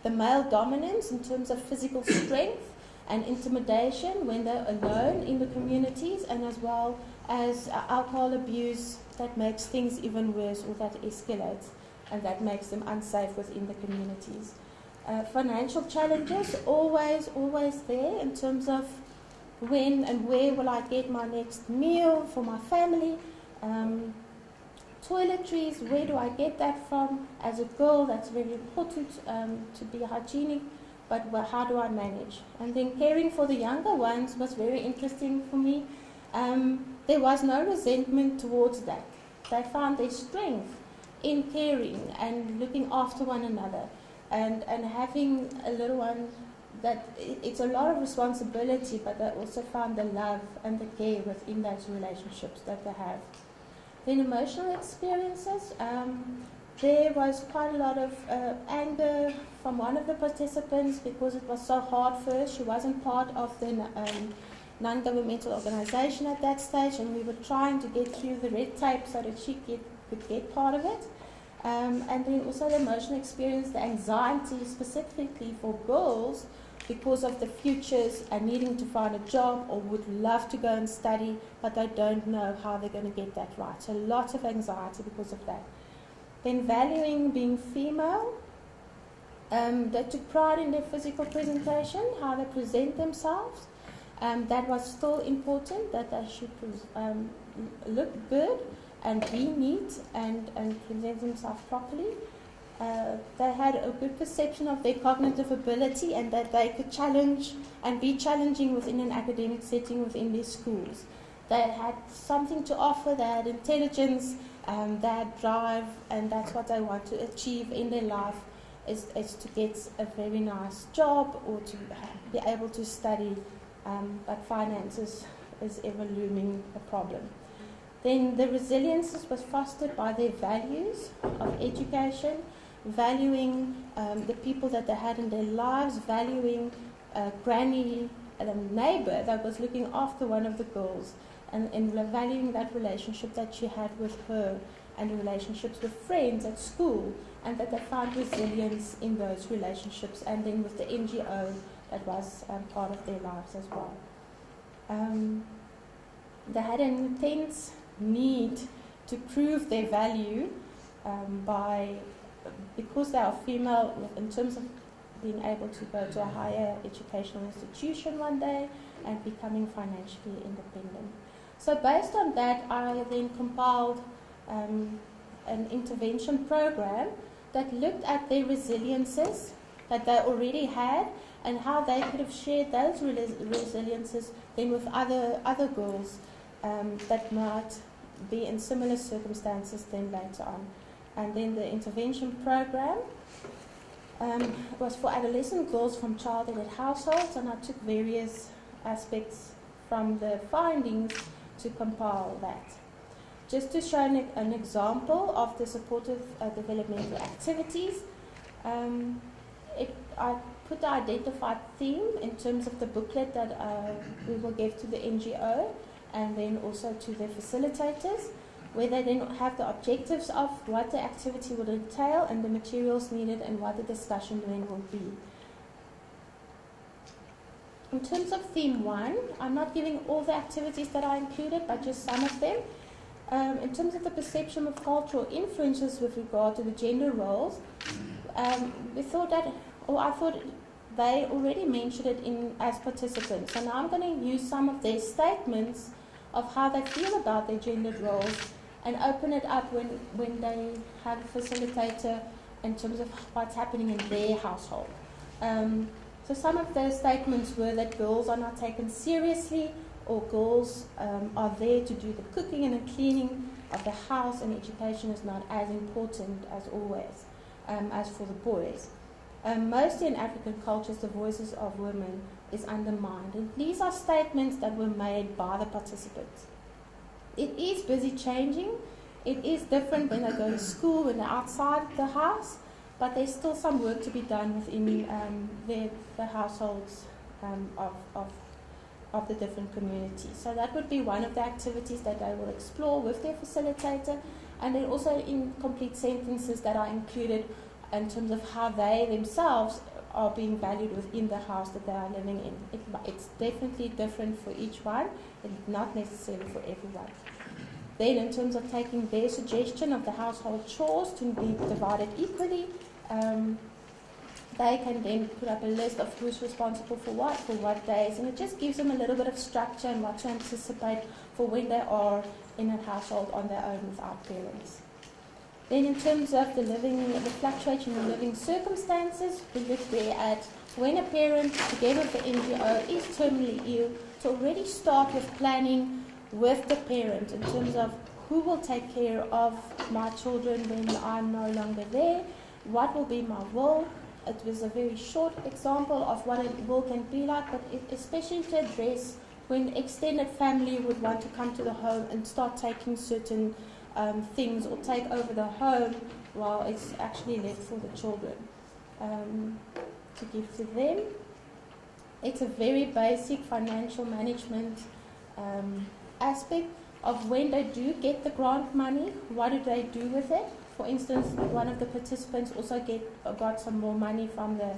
the male dominance, in terms of physical strength and intimidation when they're alone in the communities, and as well as alcohol abuse that makes things even worse, or that escalates, and that makes them unsafe within the communities. Financial challenges, always there in terms of when and where will I get my next meal for my family. Toiletries, where do I get that from? As a girl, that's very important to be hygienic, but how do I manage? And then caring for the younger ones was very interesting for me. There was no resentment towards that. They found their strength in caring and looking after one another, and having a little one that it's a lot of responsibility, but they also found the love and the care within those relationships that they have. Then emotional experiences, there was quite a lot of anger from one of the participants because it was so hard first. She wasn't part of the non-governmental organisation at that stage, and we were trying to get through the red tape so that she could get part of it. And then also the emotional experience, the anxiety specifically for girls because of the futures and needing to find a job or would love to go and study, but they don't know how they're going to get that right. So lots of anxiety because of that. Then valuing being female. They took pride in their physical presentation, how they present themselves. That was still important, that they should look good and be neat and present themselves properly. They had a good perception of their cognitive ability and that they could challenge and be challenging within an academic setting within their schools. They had something to offer, they had intelligence, they had drive, and that's what they want to achieve in their life, is to get a very nice job or to be able to study, but finances is ever looming a problem. Then the resilience was fostered by their values of education, valuing the people that they had in their lives, valuing granny and a neighbor that was looking after one of the girls, and valuing that relationship that she had with her, and the relationships with friends at school, and that they found resilience in those relationships, and then with the NGO that was part of their lives as well. They had an intense need to prove their value because they are female, in terms of being able to go to a higher educational institution one day and becoming financially independent. So based on that, I then compiled an intervention program that looked at their resiliences that they already had and how they could have shared those resiliences then with other girls that might be in similar circumstances then later on. And then the intervention program was for adolescent girls from child-headed households, and I took various aspects from the findings to compile that. Just to show an example of the supportive developmental activities, I put the identified theme in terms of the booklet that we will give to the NGO and then also to the facilitators, where they then have the objectives of what the activity will entail and the materials needed and what the discussion then will be. In terms of theme 1, I'm not giving all the activities that I included, but just some of them. In terms of the perception of cultural influences with regard to the gender roles, I thought they already mentioned it as participants. So now I'm going to use some of their statements of how they feel about their gendered roles and open it up when they have a facilitator in terms of what's happening in their household. So some of those statements were that girls are not taken seriously, or girls are there to do the cooking and the cleaning of the house, and education is not as important as always as for the boys. Mostly in African cultures, the voices of women is undermined. And these are statements that were made by the participants. It is busy changing. It is different when they go to school, when they're outside the house, but there's still some work to be done within the households of the different communities. So that would be one of the activities that they will explore with their facilitator, and then also in complete sentences that are included in terms of how they themselves are being valued within the house that they are living in. It's definitely different for each one, and not necessarily for everyone. Then in terms of taking their suggestion of the household chores to be divided equally, they can then put up a list of who's responsible for what days, and it just gives them a little bit of structure and what to anticipate for when they are in a household on their own without parents. Then in terms of the fluctuation in living circumstances, we look there at when a parent, together with the NGO, is terminally ill, to already start with planning with the parent in terms of who will take care of my children when I'm no longer there, what will be my will. It was a very short example of what a will can be like, but especially to address when extended family would want to come to the home and start taking certain things or take over the home while it's actually left for the children to give to them. It's a very basic financial management aspect of when they do get the grant money, what do they do with it? For instance, one of the participants also got some more money from the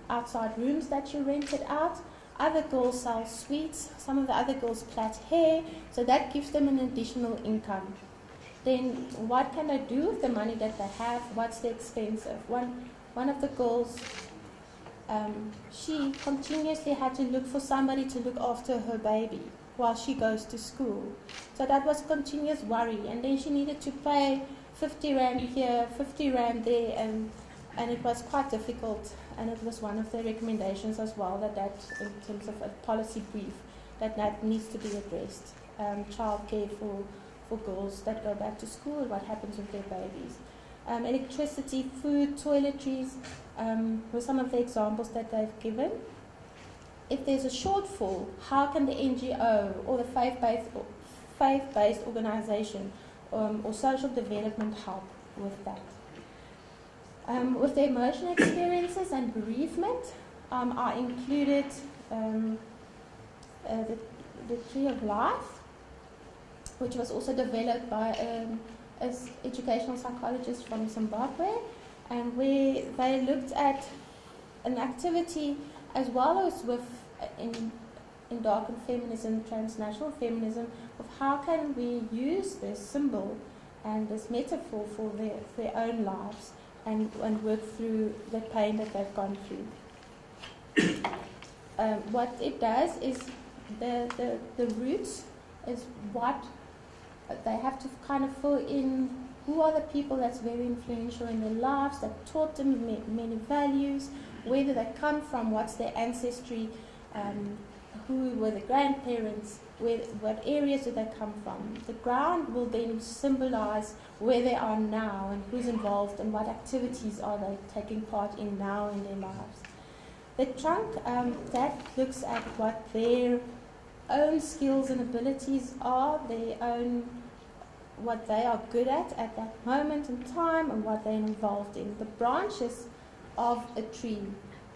outside rooms that she rented out. Other girls sell sweets, some of the other girls plait hair, so that gives them an additional income. Then what can they do with the money that they have? What's the expensive? One of the girls, she continuously had to look for somebody to look after her baby while she goes to school. So that was a continuous worry. And then she needed to pay 50 Rand here, 50 Rand there, and it was quite difficult. And it was one of the recommendations as well, that in terms of a policy brief, that needs to be addressed. Childcare for girls that go back to school, what happens with their babies. Electricity, food, toiletries, were some of the examples that they've given. If there's a shortfall, how can the NGO or the faith-based organization or social development help with that? With the emotional experiences and bereavement, are included the Tree of Life, which was also developed by an educational psychologist from Zimbabwe, and where they looked at an activity as well as with in darkened feminism, transnational feminism, of how can we use this symbol and this metaphor for their own lives and work through the pain that they've gone through. What it does is the roots is what they have to kind of fill in. Who are the people that's very influential in their lives, that taught them many values, where do they come from, what's their ancestry, who were the grandparents, what areas do they come from. The ground will then symbolize where they are now and who's involved and what activities are they taking part in now in their lives. The trunk, that looks at what their own skills and abilities are, their own, what they are good at that moment in time and what they're involved in. The branches of a tree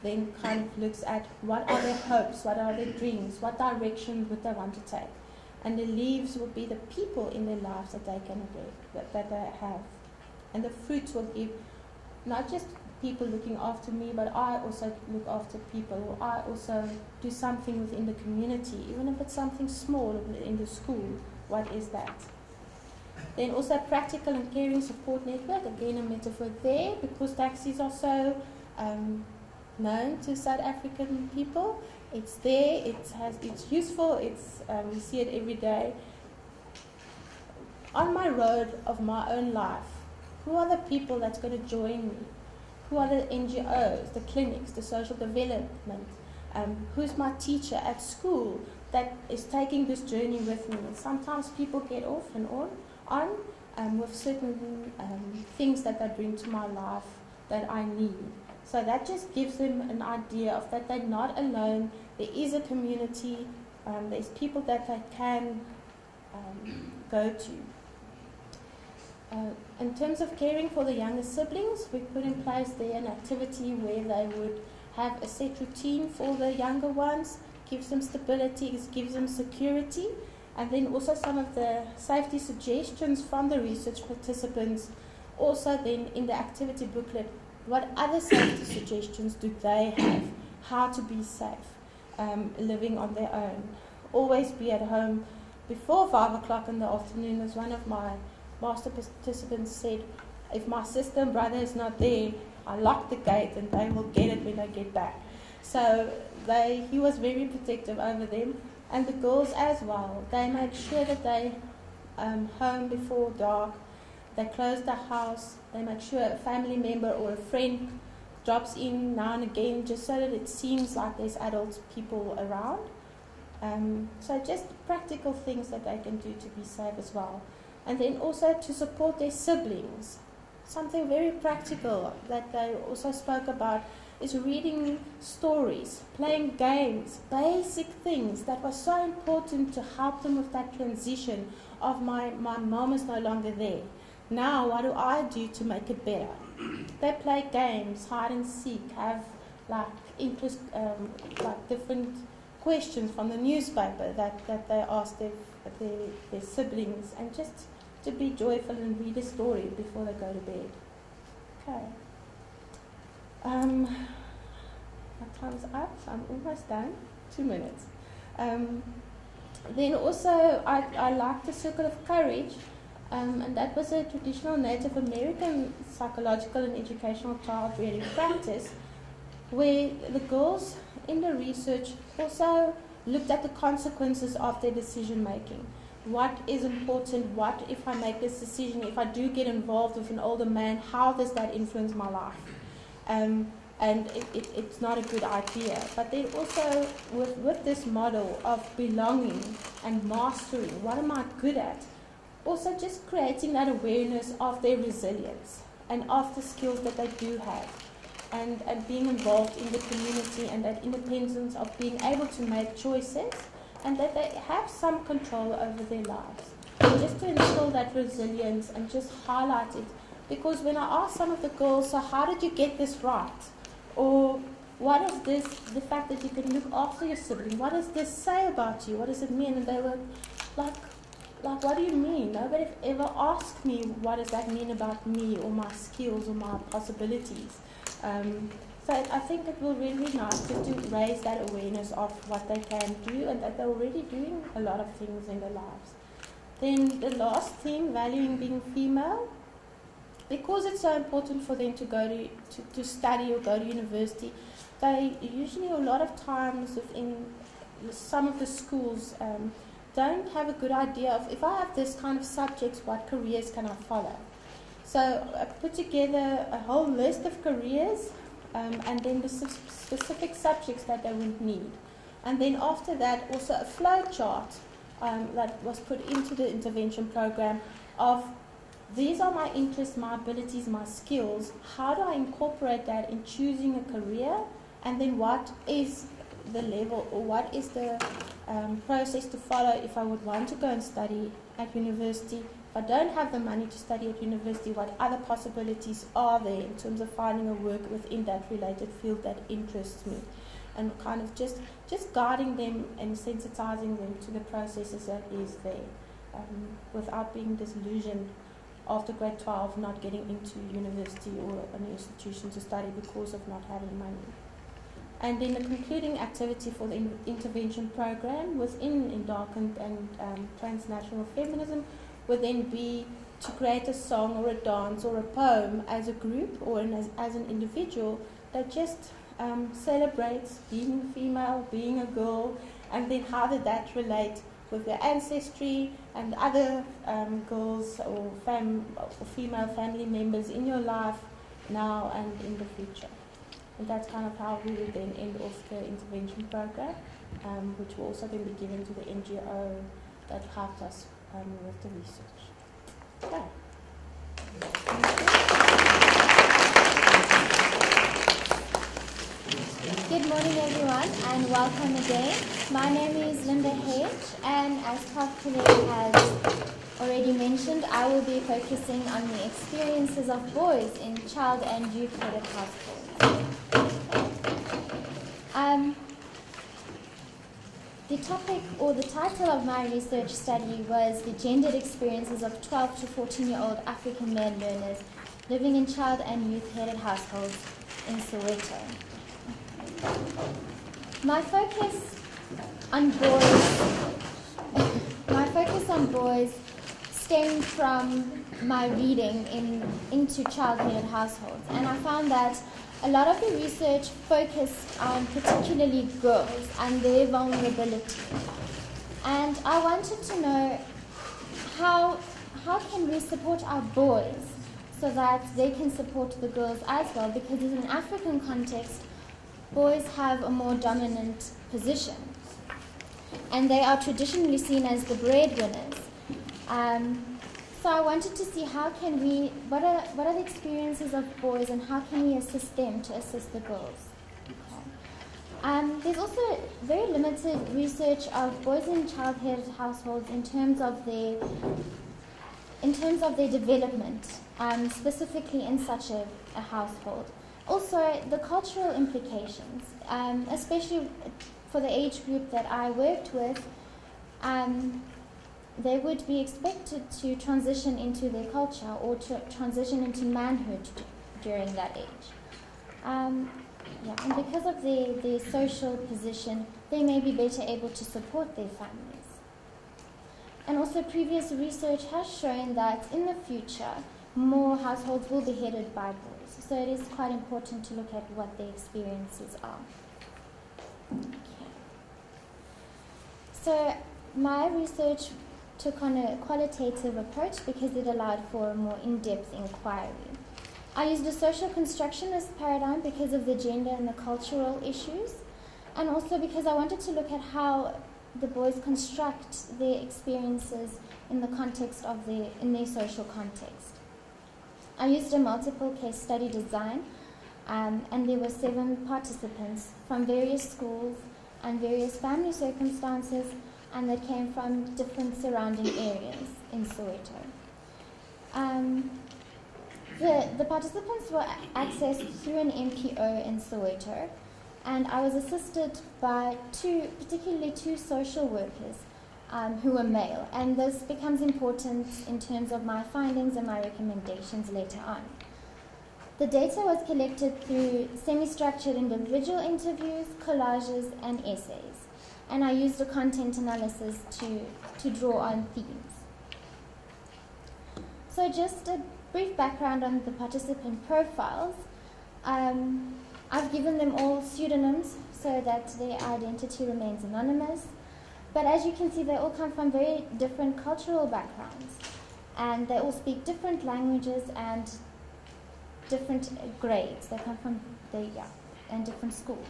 then kind of looks at what are their hopes, what are their dreams, what direction would they want to take. And the leaves will be the people in their lives that they can that they have. And the fruits will give not just people looking after me, but I also look after people, or I also do something within the community, even if it's something small in the school. What is that? Then also practical and caring support network, again a metaphor there, because taxis are so known to South African people. It's there, it's useful, we see it every day. On my road of my own life, who are the people that's going to join me? Who are the NGOs, the clinics, the social development? Who's my teacher at school that is taking this journey with me? And sometimes people get off and on with certain things that they bring to my life that I need. So that just gives them an idea of that they're not alone. There is a community. There's people that they can go to. In terms of caring for the younger siblings, we put in place there an activity where they would have a set routine for the younger ones, gives them stability, gives them security, and then also some of the safety suggestions from the research participants. Also then in the activity booklet, what other safety suggestions do they have? How to be safe, living on their own. Always be at home before 5 o'clock in the afternoon, as one of my master participants said, if my sister and brother is not there, I lock the gate and they will get it when they get back. So he was very protective over them, and the girls as well. They made sure that they home before dark. They closed the house. They made sure a family member or a friend drops in now and again, just so that it seems like there's adult people around. So just practical things that they can do to be safe as well. And then also to support their siblings. Something very practical that they also spoke about is reading stories, playing games, basic things that were so important to help them with that transition of my mom is no longer there. Now what do I do to make it better? They play games, hide and seek, have like interest, like different questions from the newspaper that they ask their siblings, and just to be joyful and read a story before they go to bed. Okay. My time's up, so I'm almost done. 2 minutes. Then also, I like the Circle of Courage, and that was a traditional Native American psychological and educational child rearing practice, where the girls in the research also looked at the consequences of their decision making. What is important? What if I make this decision? If I do get involved with an older man, how does that influence my life? And it's not a good idea. But then also with this model of belonging and mastering, what am I good at? Also just creating that awareness of their resilience and of the skills that they do have, and being involved in the community, and that independence of being able to make choices, and that they have some control over their lives. And just to instill that resilience and just highlight it. Because when I asked some of the girls, so how did you get this right? Or what is this, the fact that you can look after your sibling, what does this say about you? What does it mean? And they were like, what do you mean? Nobody ever asked me what does that mean about me or my skills or my possibilities. So I think it will really be nice just to raise that awareness of what they can do, and that they're already doing a lot of things in their lives. Then the last theme, valuing being female. Because it's so important for them to go to study or go to university, they usually, a lot of times within some of the schools, don't have a good idea of, if I have this kind of subjects, what careers can I follow? So I put together a whole list of careers, and then the specific subjects that they would need. And then after that, also a flow chart that was put into the intervention program of, these are my interests, my abilities, my skills. How do I incorporate that in choosing a career? And then what is the level, or what is the process to follow if I would want to go and study at university? If I don't have the money to study at university, what other possibilities are there in terms of finding a work within that related field that interests me? And kind of just guiding them and sensitizing them to the processes that is there, without being disillusioned after grade 12, not getting into university or an institution to study because of not having money. And then the concluding activity for the intervention program within Darkened and Transnational Feminism would then be to create a song or a dance or a poem as a group or as an individual that just celebrates being female, being a girl, and then how did that relate with their ancestry and other girls or female family members in your life now and in the future. And that's kind of how we will then end off the intervention program, which will also then be given to the NGO that helped us with the research. Okay. Good morning everyone and welcome again. My name is Linda Hedge, and as Prof. Pillay has already mentioned, I will be focusing on the experiences of boys in child and youth-headed households. The topic or the title of my research study was the gendered experiences of 12 to 14-year-old African male learners living in child and youth-headed households in Soweto. My focus on boys stemmed from my reading into child-headed households, and I found that a lot of the research focused on particularly girls and their vulnerability. And I wanted to know how can we support our boys so that they can support the girls as well, because in an African context, boys have a more dominant position, and they are traditionally seen as the breadwinners. So I wanted to see what are the experiences of boys and how can we assist them to assist the girls. Okay. There's also very limited research of boys in child-headed households in terms of their development, specifically in such a household. Also, the cultural implications, especially for the age group that I worked with, they would be expected to transition into their culture or to transition into manhood during that age. And because of their social position, they may be better able to support their families. And also, previous research has shown that in the future, more households will be headed by boys. So it is quite important to look at what their experiences are. Okay. So my research took on a qualitative approach because it allowed for a more in-depth inquiry. I used a social constructionist paradigm because of the gender and the cultural issues, and also because I wanted to look at how the boys construct their experiences in the context of in their social context. I used a multiple case study design, and there were 7 participants from various schools and various family circumstances, and that came from different surrounding areas in Soweto. The participants were accessed through an NPO in Soweto, and I was assisted by particularly two social workers who were male, and this becomes important in terms of my findings and my recommendations later on. The data was collected through semi-structured individual interviews, collages, and essays, and I used a content analysis to draw on themes. So just a brief background on the participant profiles. I've given them all pseudonyms so that their identity remains anonymous. But as you can see, they all come from very different cultural backgrounds, and they all speak different languages and different grades. They come from and different schools.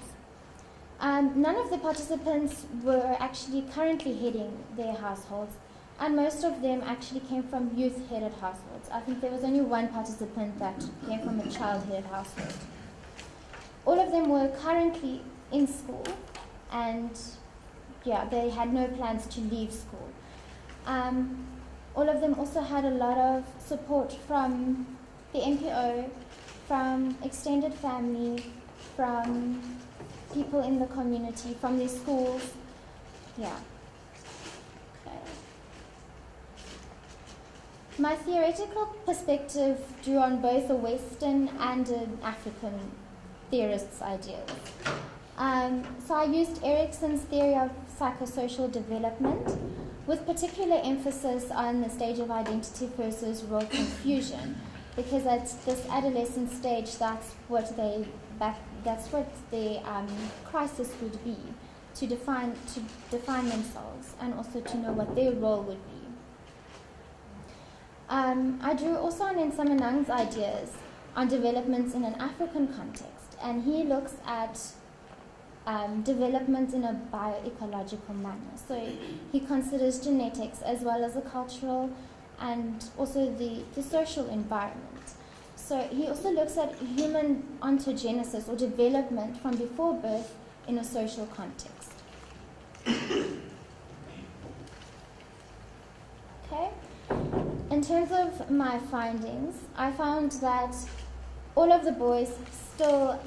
None of the participants were actually currently heading their households, and most of them actually came from youth-headed households. I think there was only one participant that came from a child-headed household. All of them were currently in school, and they had no plans to leave school. All of them also had a lot of support from the NPO, from extended family, from people in the community, from their schools. Okay. My theoretical perspective drew on both a Western and an African theorist's ideas. So I used Erikson's theory of psychosocial development, with particular emphasis on the stage of identity versus role confusion, because at this adolescent stage, that's what their crisis would be, to define themselves and also to know what their role would be. I drew also on Nsamanang's ideas on developments in an African context, and he looks at development in a bioecological manner. So he considers genetics as well as the cultural and also the social environment. So he also looks at human ontogenesis, or development from before birth, in a social context. Okay. In terms of my findings, I found that all of the boys still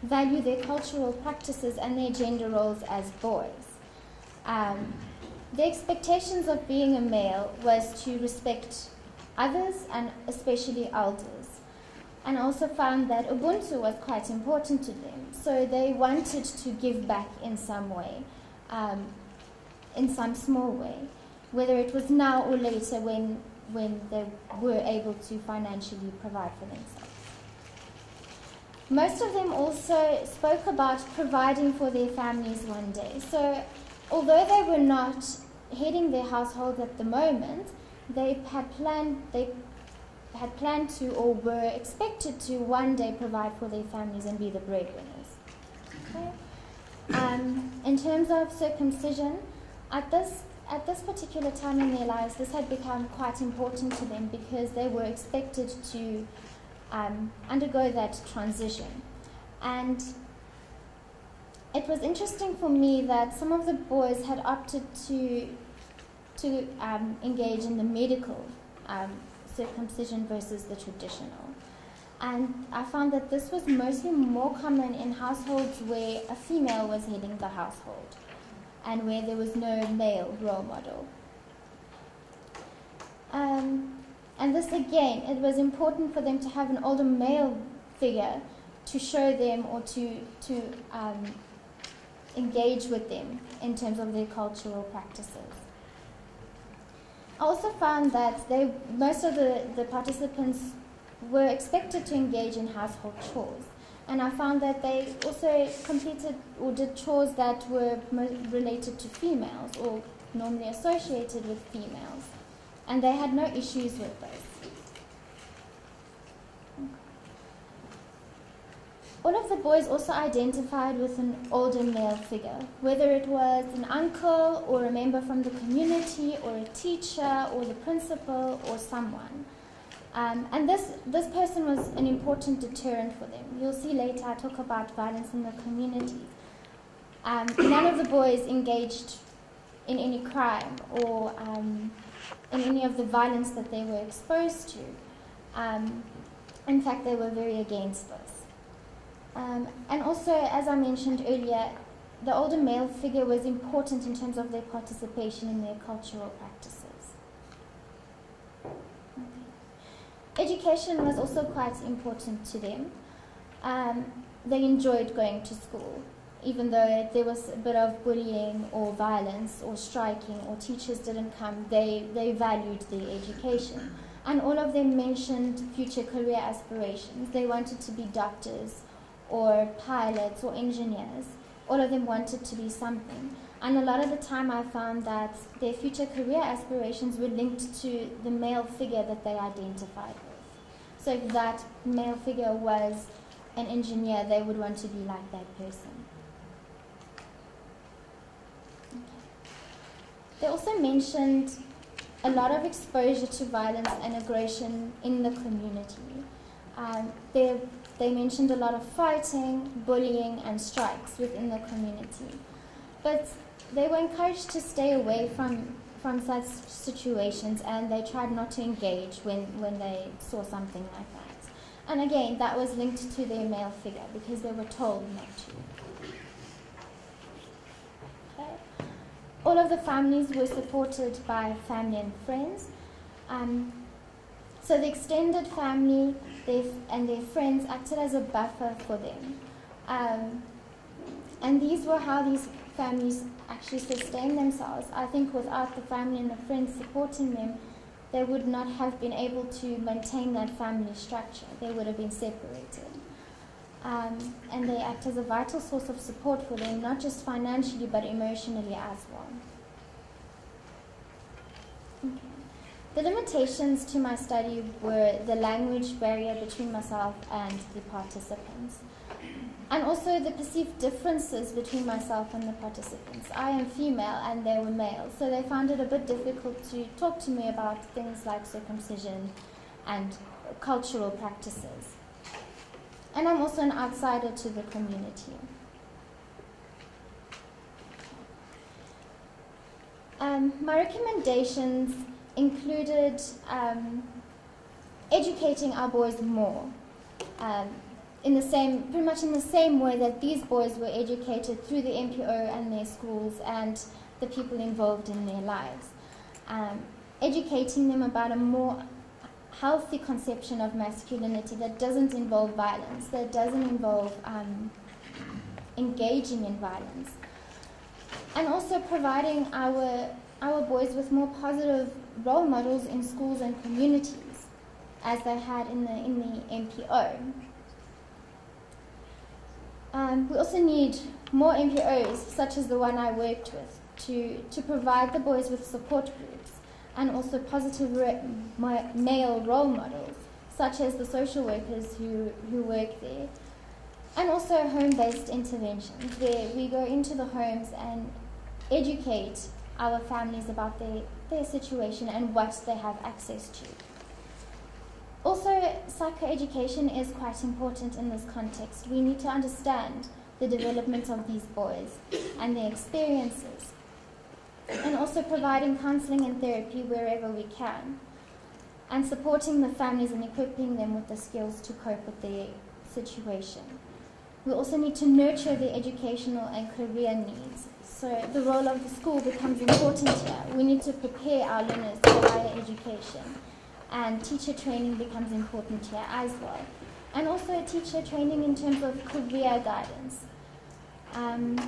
value their cultural practices and their gender roles as boys. The expectations of being a male was to respect others and especially elders, and also found that Ubuntu was quite important to them, so they wanted to give back in some way, in some small way, whether it was now or later when they were able to financially provide for themselves. Most of them also spoke about providing for their families one day. So although they were not heading their households at the moment, they had planned to, or were expected to, one day provide for their families and be the breadwinners. Okay. In terms of circumcision, at this particular time in their lives, this had become quite important to them because they were expected to undergo that transition. And it was interesting for me that some of the boys had opted to engage in the medical circumcision versus the traditional. And I found that this was mostly more common in households where a female was heading the household and where there was no male role model. And this again, it was important for them to have an older male figure to show them or to engage with them in terms of their cultural practices. I also found that most of the participants were expected to engage in household chores. And I found that they also completed or did chores that were related to females or normally associated with females. And they had no issues with this. All of the boys also identified with an older male figure, whether it was an uncle or a member from the community or a teacher or the principal or someone. And this person was an important deterrent for them. You'll see later I talk about violence in the community. None of the boys engaged in any crime or in any of the violence that they were exposed to. In fact, they were very against this. And also, as I mentioned earlier, the older male figure was important in terms of their participation in their cultural practices. Education was also quite important to them. They enjoyed going to school, even though there was a bit of bullying or violence or striking or teachers didn't come, they valued their education. And all of them mentioned future career aspirations. They wanted to be doctors or pilots or engineers. All of them wanted to be something. And a lot of the time I found that their future career aspirations were linked to the male figure that they identified with. So if that male figure was an engineer, they would want to be like that person. Okay. They also mentioned a lot of exposure to violence and aggression in the community. They mentioned a lot of fighting, bullying, and strikes within the community. But they were encouraged to stay away from such situations, and they tried not to engage when they saw something like that. And again, that was linked to their male figure because they were told not to. Okay. All of the families were supported by family and friends. So the extended family and their friends acted as a buffer for them. And these were how these families actually sustained themselves. I think without the family and the friends supporting them, they would not have been able to maintain that family structure. They would have been separated. And they act as a vital source of support for them, not just financially, but emotionally as well. Okay. The limitations to my study were the language barrier between myself and the participants, and also the perceived differences between myself and the participants. I am female and they were male, so they found it a bit difficult to talk to me about things like circumcision and cultural practices. And I'm also an outsider to the community. My recommendations included educating our boys more, pretty much in the same way that these boys were educated through the MPO and their schools and the people involved in their lives. Educating them about a more healthy conception of masculinity that doesn't involve violence, that doesn't involve engaging in violence. And also providing our boys with more positive role models in schools and communities, as they had in the MPO. We also need more MPOs, such as the one I worked with, to provide the boys with support groups and also positive male role models, such as the social workers who work there, and also home-based interventions, where we go into the homes and educate our families about their situation and what they have access to. Also, psychoeducation is quite important in this context. We need to understand the development of these boys and their experiences, and also providing counseling and therapy wherever we can. and supporting the families and equipping them with the skills to cope with their situation. We also need to nurture their educational and career needs. So the role of the school becomes important here. We need to prepare our learners for higher education, and teacher training becomes important here as well. And also teacher training in terms of career guidance. And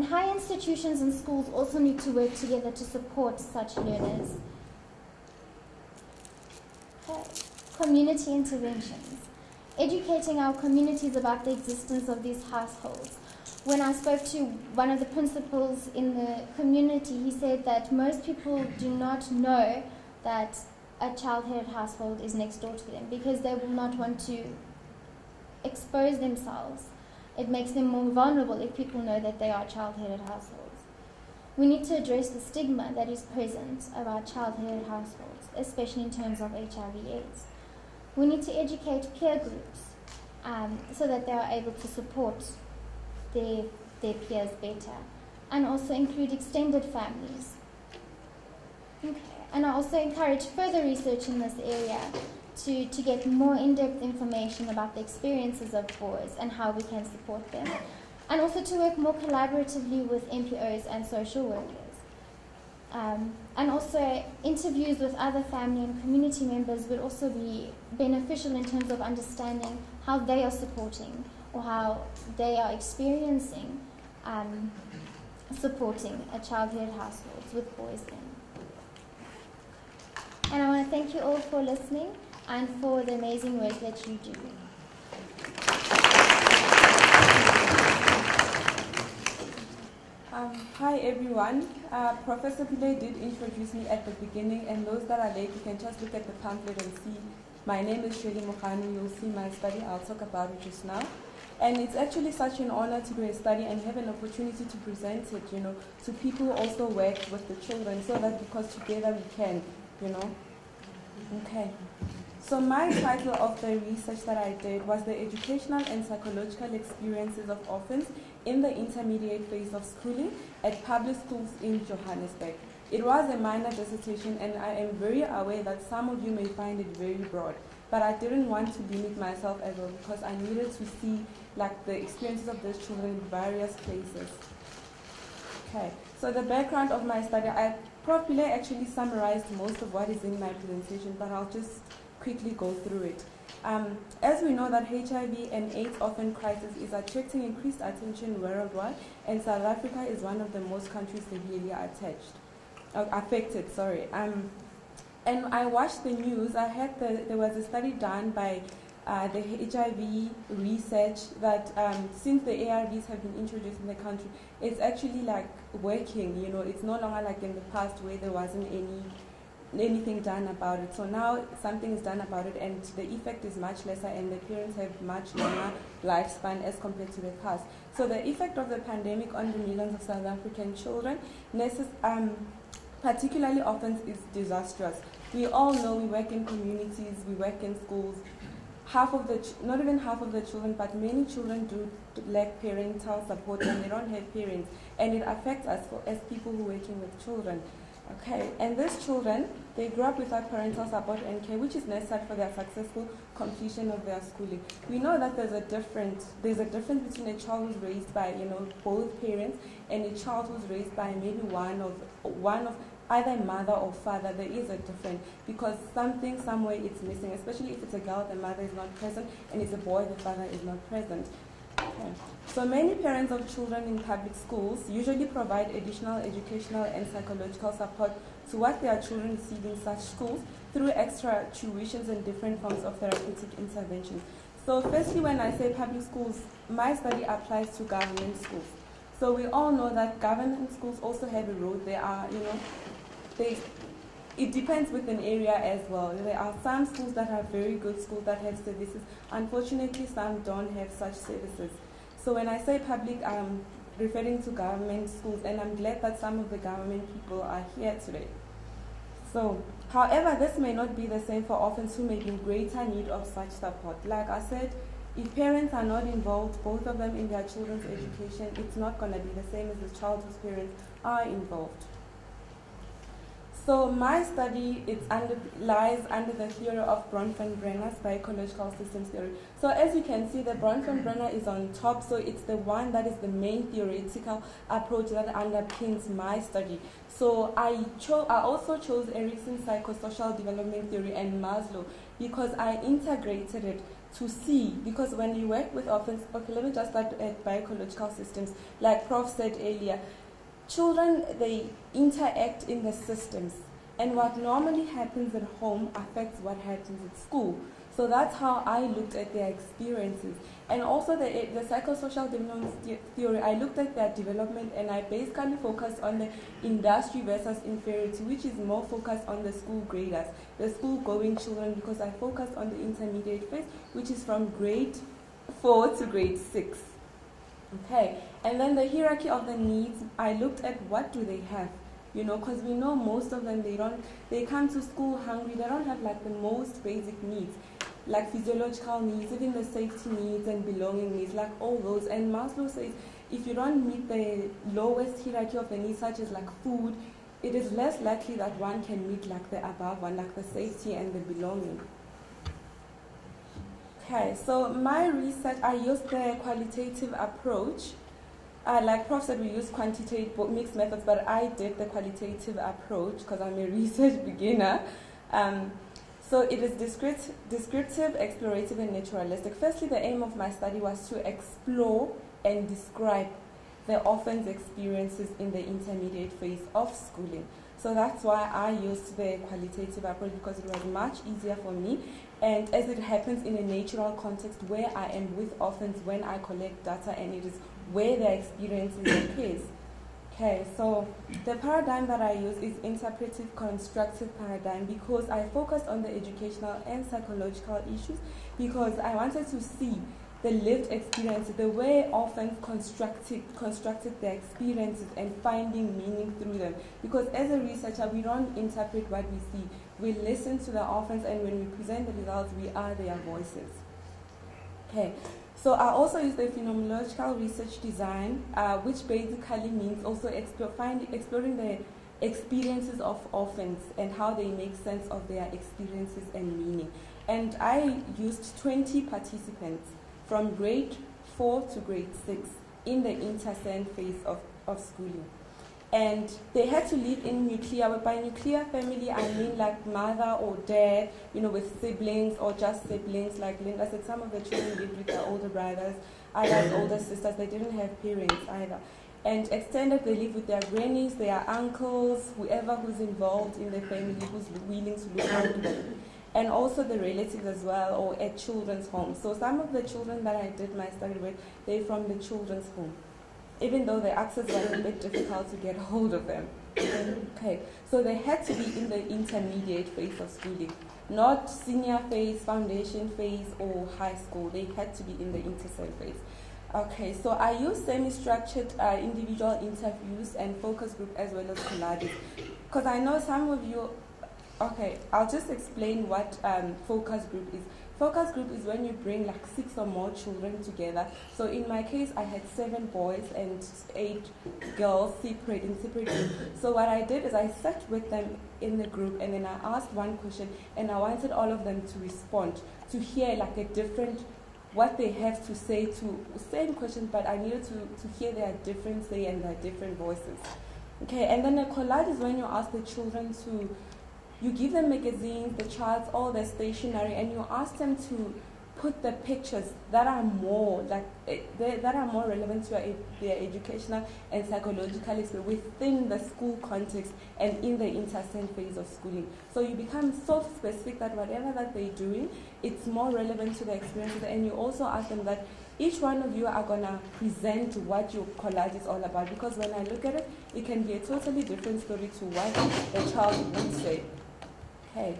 higher institutions and schools also need to work together to support such learners. Okay. Community interventions. Educating our communities about the existence of these households. When I spoke to one of the principals in the community, he said that most people do not know that a child-headed household is next door to them because they will not want to expose themselves. It makes them more vulnerable if people know that they are child-headed households. We need to address the stigma that is present about child-headed households, especially in terms of HIV/AIDS. We need to educate peer groups so that they are able to support their peers better, and also include extended families. Okay. And I also encourage further research in this area to get more in-depth information about the experiences of boys and how we can support them, and also to work more collaboratively with NPOs and social workers. And also interviews with other family and community members would also be beneficial in terms of understanding how they are supporting or how they are experiencing supporting a child-headed households with boys in. And I want to thank you all for listening and for the amazing work that you do. Hi everyone. Professor Pillay did introduce me at the beginning, and those that are late, you can just look at the pamphlet and see. My name is Shirley Mokhani. You'll see my study. I'll talk about it just now. And it's actually such an honor to do a study and have an opportunity to present it, to people who also work with the children, so that because together we can, Okay. So my title of the research that I did was the educational and psychological experiences of orphans in the intermediate phase of schooling at public schools in Johannesburg. It was a minor dissertation, and I am very aware that some of you may find it very broad, but I didn't want to limit myself as well because I needed to see the experiences of these children in various places. Okay, so the background of my study, Prof. Pillay actually summarized most of what is in my presentation, but I'll just quickly go through it. As we know that HIV and AIDS orphan crisis is attracting increased attention worldwide, and South Africa is one of the most countries severely affected. And I watched the news. I heard there was a study done by the HIV research that since the ARVs have been introduced in the country, it's actually working. It's no longer in the past where there wasn't anything done about it. So now something is done about it, and the effect is much lesser, and the parents have much longer lifespan as compared to the past. So the effect of the pandemic on the millions of South African children, particularly orphans, is disastrous. We all know we work in communities, we work in schools. Not even half of the children, but many children do lack parental support, and they don't have parents, and it affects us as people who are working with children. Okay, and these children, they grow up without parental support and care, which is necessary for their successful completion of their schooling. We know that there's a difference between a child who's raised by both parents and a child who's raised by maybe one of either mother or father. There is a difference because something somewhere it's missing, especially if it's a girl, the mother is not present, and it's a boy, the father is not present. Okay. So many parents of children in public schools usually provide additional educational and psychological support to what their children receive in such schools through extra tuitions and different forms of therapeutic interventions. So firstly, when I say public schools, my study applies to government schools. So we all know that government schools also have a role. It depends with an area as well. There are some schools that are very good schools that have services. Unfortunately, some don't have such services. So when I say public, I'm referring to government schools, and I'm glad that some of the government people are here today. So, however, this may not be the same for orphans who may be in greater need of such support. Like I said, if parents are not involved, both of them, in their children's education, it's not going to be the same as the child whose parents are involved. So my study lies under the theory of Bronfenbrenner's biological systems theory. So as you can see, the Bronfenbrenner is on top, so it's the one that is the main theoretical approach that underpins my study. So I also chose Erikson's psychosocial development theory and Maslow because I integrated it to see, because when you work with orphans, okay, let me just start at biological systems. Like Prof said earlier, children, they interact in the systems, and what normally happens at home affects what happens at school. So that's how I looked at their experiences. And also the psychosocial development theory, I looked at their development, and I basically focused on the industry versus inferiority, which is more focused on the school graders, the school-going children, because I focused on the intermediate phase, which is from grade 4 to grade 6. Okay, and then the hierarchy of the needs, I looked at what do they have, you know, because we know most of them, they come to school hungry, they don't have like the most basic needs, like physiological needs, even the safety needs and belonging needs, like all those. And Maslow says if you don't meet the lowest hierarchy of the needs, such as like food, it is less likely that one can meet like the above one, like the safety and the belonging. Okay, so my research, I used the qualitative approach. Like Prof said, we use quantitative mixed methods, but I did the qualitative approach because I'm a research beginner. So it is descriptive, explorative, and naturalistic. Firstly, the aim of my study was to explore and describe the orphans' experiences in the intermediate phase of schooling. So that's why I used the qualitative approach, because it was much easier for me. And as it happens in a natural context where I am with orphans when I collect data, and it is where their experiences occurs. Okay, so the paradigm that I use is interpretive constructive paradigm, because I focused on the educational and psychological issues, because I wanted to see the lived experiences, the way orphans constructed their experiences and finding meaning through them. Because as a researcher, we don't interpret what we see. We listen to the orphans, and when we present the results, we are their voices. Okay, so I also use the phenomenological research design, which basically means also exploring the experiences of orphans and how they make sense of their experiences and meaning. And I used 20 participants from grade 4 to grade 6 in the intercent phase of schooling. And they had to live in nuclear. By nuclear family, I mean like mother or dad, you know, with siblings or just siblings. Like Linda said, some of the children lived with their older brothers, others older sisters. They didn't have parents either. And extended, they live with their grannies, their uncles, whoever who's involved in the family, who's willing to look after them. And also the relatives as well, or at children's homes. So some of the children that I did my study with, they're from the children's home, even though the access was a bit difficult to get hold of them. Okay, so they had to be in the intermediate phase of schooling, not senior phase, foundation phase, or high school. They had to be in the intercent phase. Okay, so I use semi-structured individual interviews and focus group as well as collages, because I know some of you. Okay, I'll just explain what focus group is. Focus group is when you bring like 6 or more children together. So in my case, I had 7 boys and 8 girls separate. So what I did is I sat with them in the group, and then I asked one question, and I wanted all of them to respond, to hear like a different, what they have to say to same question, but I needed to hear their different say and their different voices. Okay, and then a collage is when you ask the children to, you give them magazines, the charts, all the stationery, and you ask them to put the pictures that are more like that are more relevant to their educational and psychological experience within the school context and in the intercent phase of schooling. So you become so specific that whatever that they're doing, it's more relevant to the experiences. And you also ask them that each one of you are gonna present what your collage is all about, because when I look at it, it can be a totally different story to what a child would say. Okay.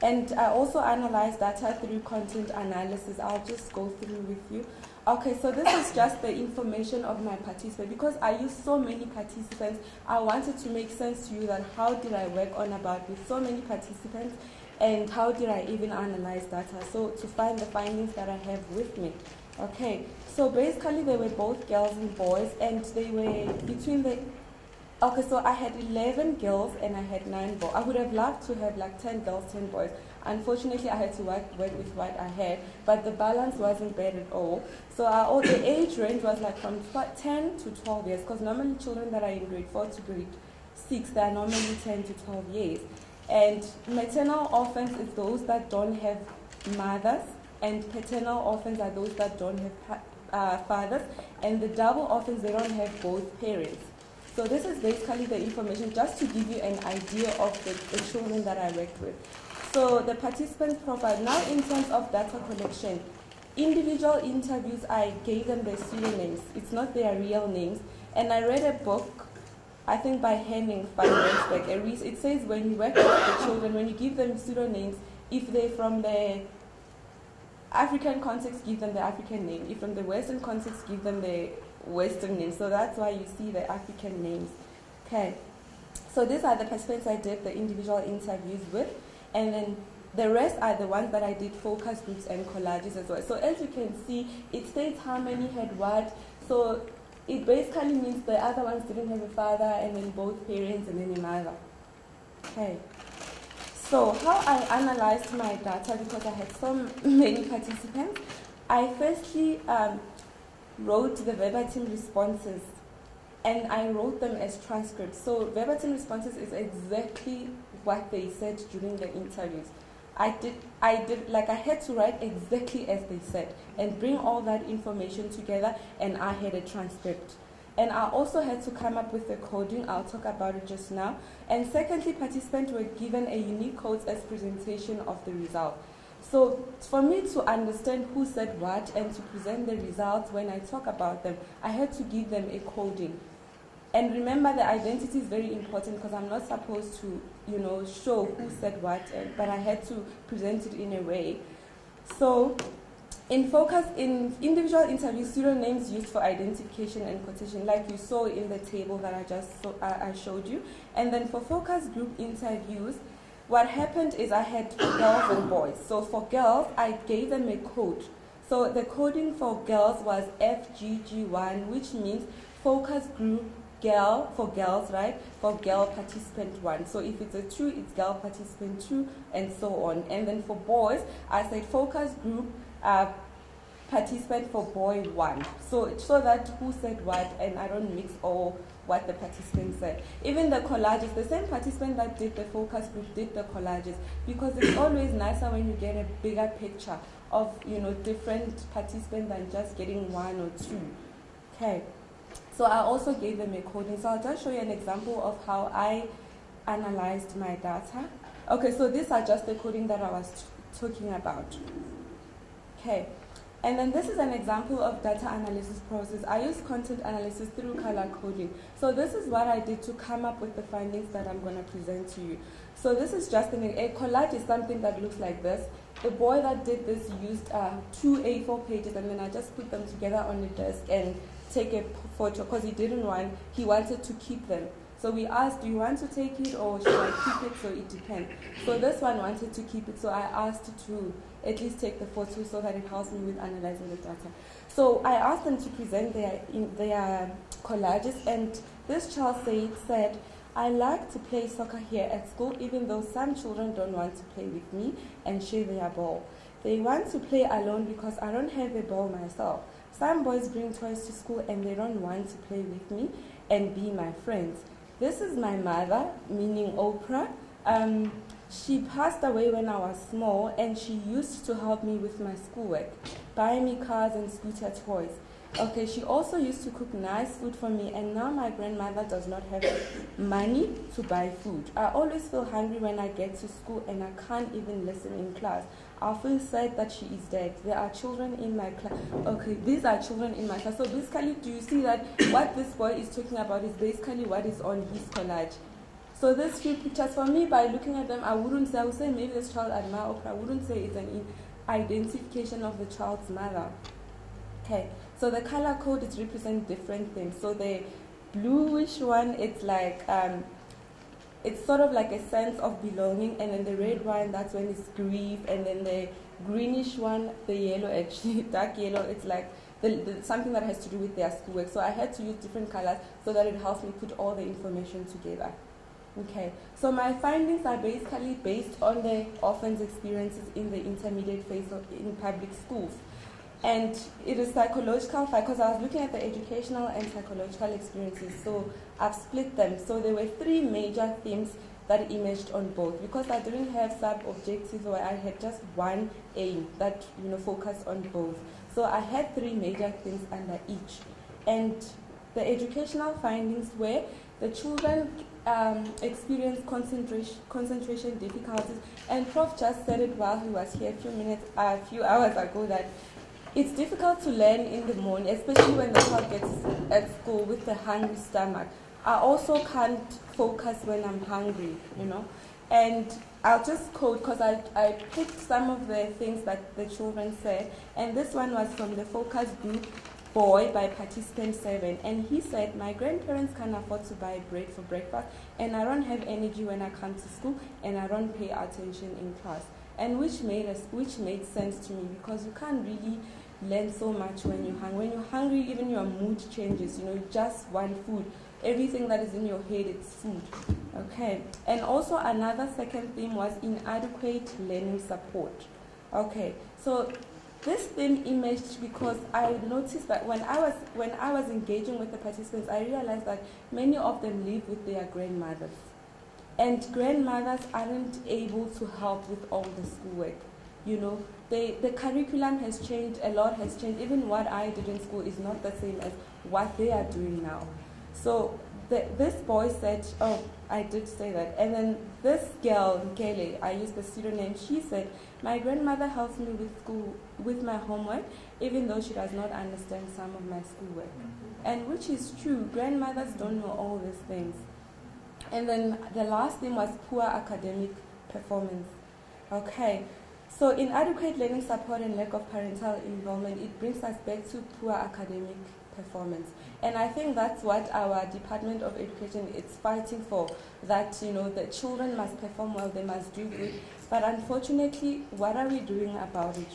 And I also analyze data through content analysis. I'll just go through with you. Okay, so this is just the information of my participants. Because I use so many participants, I wanted to make sense to you that how did I work on about with so many participants, and how did I even analyze data, so to find the findings that I have with me. Okay, so basically they were both girls and boys, and they were between the Okay, so I had 11 girls and I had 9 boys. I would have loved to have like 10 girls, 10 boys. Unfortunately, I had to work with what I had, but the balance wasn't bad at all. So the age range was like from 10 to 12 years, because normally children that are in grade 4 to grade 6, they are normally 10 to 12 years. And maternal orphans is those that don't have mothers, and paternal orphans are those that don't have fathers, and the double orphans, they don't have both parents. So this is basically the information just to give you an idea of the children that I worked with. So the participant profile, now in terms of data collection, individual interviews, I gave them their pseudonyms. It's not their real names. And I read a book, I think by Henning van Rensburg. It says when you work with the children, when you give them pseudonyms, if they're from the African context, give them the African name. If from the Western context, give them the Western names. So that's why you see the African names. Okay. So these are the participants I did the individual interviews with. And then the rest are the ones that I did focus groups and collages as well. So as you can see, it states how many had what. So it basically means the other ones didn't have a father, and then both parents, and then a mother. Okay. So how I analyzed my data, because I had so many participants, I firstly wrote the verbatim responses, and I wrote them as transcripts. So verbatim responses is exactly what they said during the interviews. I had to write exactly as they said and bring all that information together, and I had a transcript. And I also had to come up with the coding. I'll talk about it just now. And secondly, participants were given a unique code as presentation of the result. So for me to understand who said what and to present the results when I talk about them, I had to give them a coding. And remember, the identity is very important, because I'm not supposed to, show who said what, but I had to present it in a way. So in individual interviews, pseudonyms used for identification and quotation, like you saw in the table that I showed you. And then for focus group interviews, what happened is I had girls and boys. So for girls, I gave them a code. So the coding for girls was FGG1, which means focus group girl for girls, right? For girl participant 1. So if it's a 2, it's girl participant 2, and so on. And then for boys, I said focus group participant for boy 1. So that who said what, and I don't mix all what the participants said. Even the collages, the same participant that did the focus group did the collages, because it's always nicer when you get a bigger picture of different participants than just getting 1 or 2. Okay. So I also gave them a coding. So I'll just show you an example of how I analyzed my data. Okay, so these are just the coding that I was talking about. Okay, and then this is an example of data analysis process. I use content analysis through color coding. So this is what I did to come up with the findings that I'm going to present to you. So this is just a collage is something that looks like this. The boy that did this used 2 A4 pages, and then I just put them together on the desk and take a photo, because he wanted to keep them. So we asked, do you want to take it or should I keep it? So it depends. So this one wanted to keep it, so I asked to at least take the photo so that it helps me with analyzing the data. So I asked them to present their collages, and this child said, I like to play soccer here at school, even though some children don't want to play with me and share their ball. They want to play alone because I don't have a ball myself. Some boys bring toys to school and they don't want to play with me and be my friends. This is my mother, meaning Oprah. She passed away when I was small, and she used to help me with my schoolwork, buy me cars and scooter toys. Okay, she also used to cook nice food for me, and now my grandmother does not have money to buy food. I always feel hungry when I get to school, and I can't even listen in class. I feel sad that she is dead. There are children in my class. Okay, these are children in my class. So basically, do you see that what this boy is talking about is basically what is on his collage? So these few pictures, for me, by looking at them, I would say maybe this child admire Oprah. I wouldn't say it's an identification of the child's mother. Okay, so the color code is represent different things. So the bluish one, it's like it's sort of like a sense of belonging, and then the red one, that's when it's grief, and then the greenish one, the yellow, actually dark yellow, it's like something that has to do with their schoolwork. So I had to use different colors so that it helps me put all the information together. Okay, so my findings are basically based on the orphans' experiences in the intermediate phase in public schools. And it is psychological, because I was looking at the educational and psychological experiences, so I've split them. So there were 3 major themes that emerged on both, because I didn't have sub-objectives, or I had just one aim that focused on both. So I had 3 major themes under each. And the educational findings were the children experience concentration difficulties, and Prof just said it while he was here a few hours ago, that it's difficult to learn in the morning, especially when the child gets at school with the hungry stomach. I also can't focus when I'm hungry, And I'll just quote, because I picked some of the things that the children said, and this one was from the focus group Boy by participant 7, and he said, my grandparents can't afford to buy bread for breakfast, and I don't have energy when I come to school, and I don't pay attention in class. And which made sense to me, because you can't really learn so much when you're hungry. When you're hungry, even your mood changes, you just want food. Everything that is in your head, it's food. Okay. And also another second theme was inadequate learning support. Okay. So this theme emerged because I noticed that when I was engaging with the participants, I realized that many of them live with their grandmothers. And grandmothers aren't able to help with all the schoolwork. The curriculum has changed, a lot has changed. Even what I did in school is not the same as what they are doing now. So this boy said, oh, I did say that. And then this girl, Nkele, I used the pseudonym, she said, my grandmother helps me with my homework, even though she does not understand some of my schoolwork. And which is true, grandmothers don't know all these things. And then the last thing was poor academic performance. Okay, so inadequate learning support and lack of parental involvement, it brings us back to poor academic performance. And I think that's what our Department of Education is fighting for, that the children must perform well, they must do good. But unfortunately, what are we doing about it,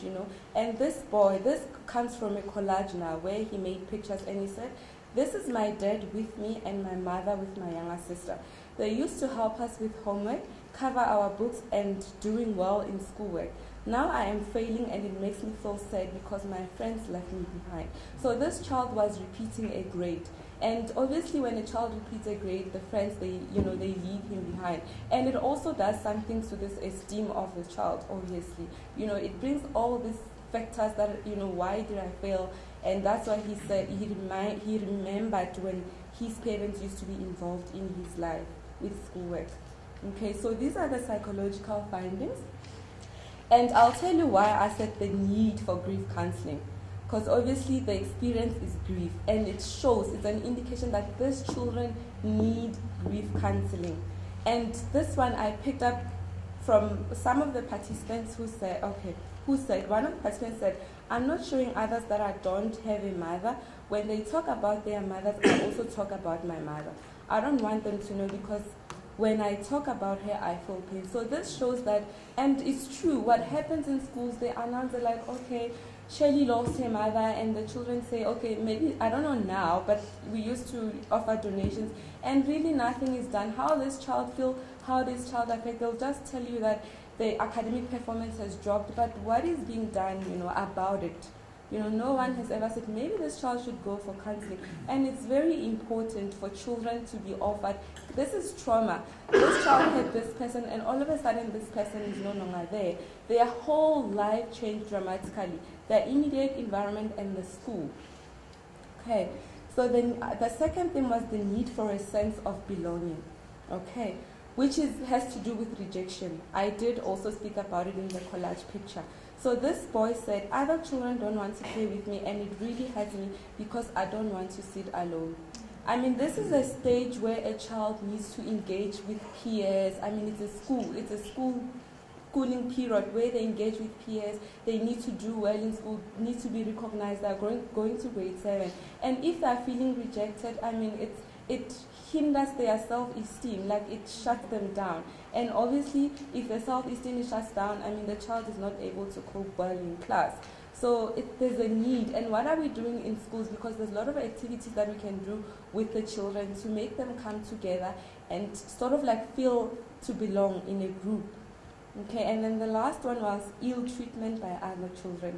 And this boy, this comes from a collage now where he made pictures, and he said, this is my dad with me and my mother with my younger sister. They used to help us with homework, cover our books, and doing well in schoolwork. Now I am failing, and it makes me feel sad because my friends left me behind. So this child was repeating a grade. And obviously when a child repeats a grade, the friends, they leave him behind. And it also does something to this esteem of the child, obviously. It brings all these factors that, why did I fail? And that's why he said he remembered when his parents used to be involved in his life with schoolwork. Okay, so these are the psychological findings. And I'll tell you why I said the need for grief counseling. Because obviously the experience is grief, and it shows, it's an indication that these children need grief counseling. And this one I picked up from some of the participants who said, one of the participants said, I'm not showing others that I don't have a mother. When they talk about their mothers, I also talk about my mother. I don't want them to know, because when I talk about her, I feel pain. So this shows that, and it's true, what happens in schools, they announce it like, okay, Shirley lost her mother, and the children say, okay, maybe, I don't know now, but we used to offer donations, and really nothing is done. How this child feel, how this child affect, they'll just tell you that the academic performance has dropped, but what is being done, about it? No one has ever said, maybe this child should go for counseling. And it's very important for children to be offered. This is trauma. This child had this person, and all of a sudden this person is no longer there. Their whole life changed dramatically. Their immediate environment and the school. Okay, so then the second thing was the need for a sense of belonging. Okay, which has to do with rejection. I did also speak about it in the collage picture. So this boy said, other children don't want to play with me, and it really hurts me because I don't want to sit alone. I mean, this is a stage where a child needs to engage with peers. I mean, it's a schooling period where they engage with peers. They need to do well in school, need to be recognized. They're going to grade 7. And if they're feeling rejected, I mean, it hinders their self-esteem, like it shuts them down. And obviously, if the self-esteem is shut down, I mean, the child is not able to cope well in class. So there's a need. And what are we doing in schools? Because there's a lot of activities that we can do with the children to make them come together and sort of like feel to belong in a group. Okay, and then the last one was ill treatment by other children.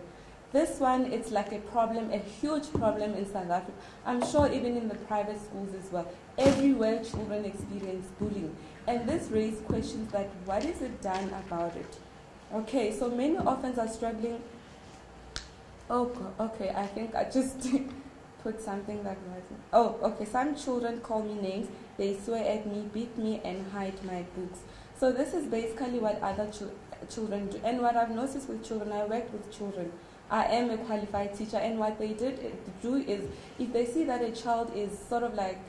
This one, it's like a problem, a huge problem in South Africa. I'm sure even in the private schools as well. Everywhere children experience bullying. And this raised questions that what is it done about it? Okay, so many orphans are struggling. Oh, okay, I think I just put something that wasn't. Oh, okay, some children call me names. They swear at me, beat me, and hide my books. So this is basically what other children do. And what I've noticed with children, I worked with children. I am a qualified teacher, and what they do is, if they see that a child is sort of like,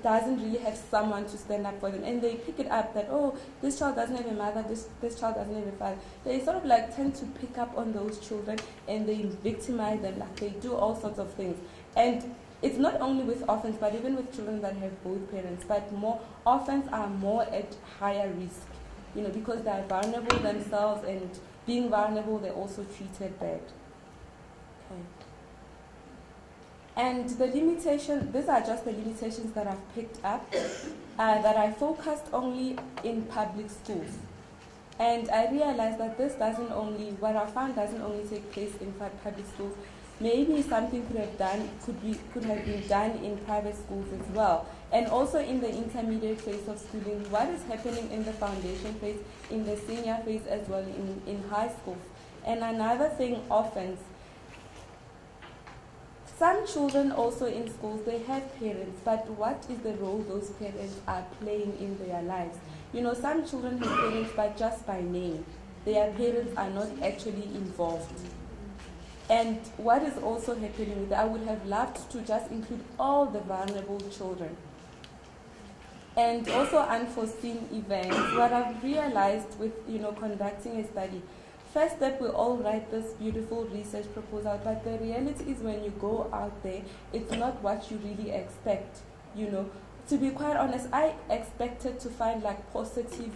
doesn't really have someone to stand up for them, and they pick it up that, oh, this child doesn't have a mother, this child doesn't have a father, they sort of like tend to pick up on those children, and they victimize them, like they do all sorts of things. And it's not only with orphans, but even with children that have both parents, but orphans are more at higher risk, because they are vulnerable themselves, and being vulnerable, they're also treated bad. Okay. And the these are just the limitations that I've picked up, that I focused only in public schools. And I realized that what I found doesn't only take place in public schools. Maybe something could have been done in private schools as well. And also in the intermediate phase of schooling, what is happening in the foundation phase, in the senior phase as well, in high schools. And another thing, orphans. Some children also in schools, they have parents, but what is the role those parents are playing in their lives? Some children have parents, but just by name. Their parents are not actually involved. And what is also happening with that, I would have loved to just include all the vulnerable children. And also unforeseen events. What I've realized with, conducting a study, first step, we all write this beautiful research proposal, but the reality is when you go out there, it's not what you really expect, To be quite honest, I expected to find like positive,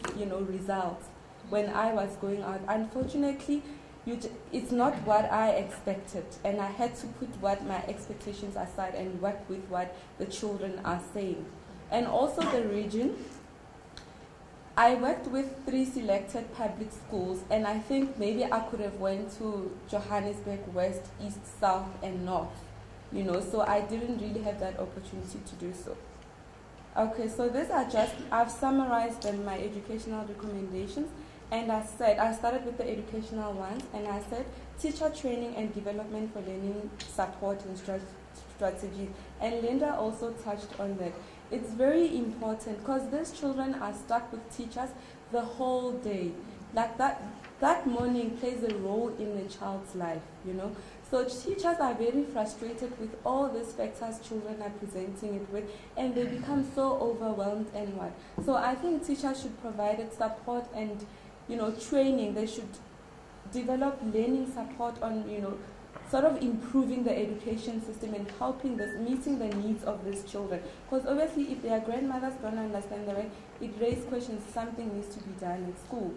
results when I was going out. Unfortunately, it's not what I expected, and I had to put my expectations aside and work with what the children are saying. And also the region, I worked with 3 selected public schools, and I think maybe I could have went to Johannesburg West, East, South, and North, so I didn't really have that opportunity to do so. Okay, so I've summarized my educational recommendations, and I started with the educational ones, and I said teacher training and development for learning support and strategies, and Linda also touched on that. It's very important because these children are stuck with teachers the whole day. Like that morning plays a role in the child's life, So teachers are very frustrated with all these factors children are presenting it with, and they become so overwhelmed and what. So I think teachers should provide support and, training. They should develop learning support on, sort of improving the education system and meeting the needs of these children. Because obviously if their grandmothers don't understand the way, it raises questions, something needs to be done in school.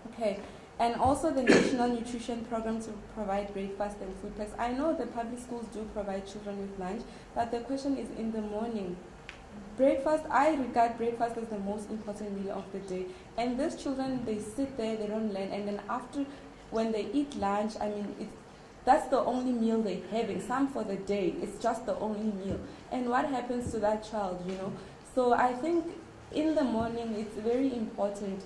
Okay, and also the National Nutrition Program to provide breakfast and food packs. I know the public schools do provide children with lunch, but the question is in the morning. Breakfast, I regard breakfast as the most important meal of the day. And these children, they sit there, they don't learn, and then when they eat lunch, that's the only meal they're having. Some for the day, it's just the only meal. And what happens to that child, So I think in the morning, it's very important.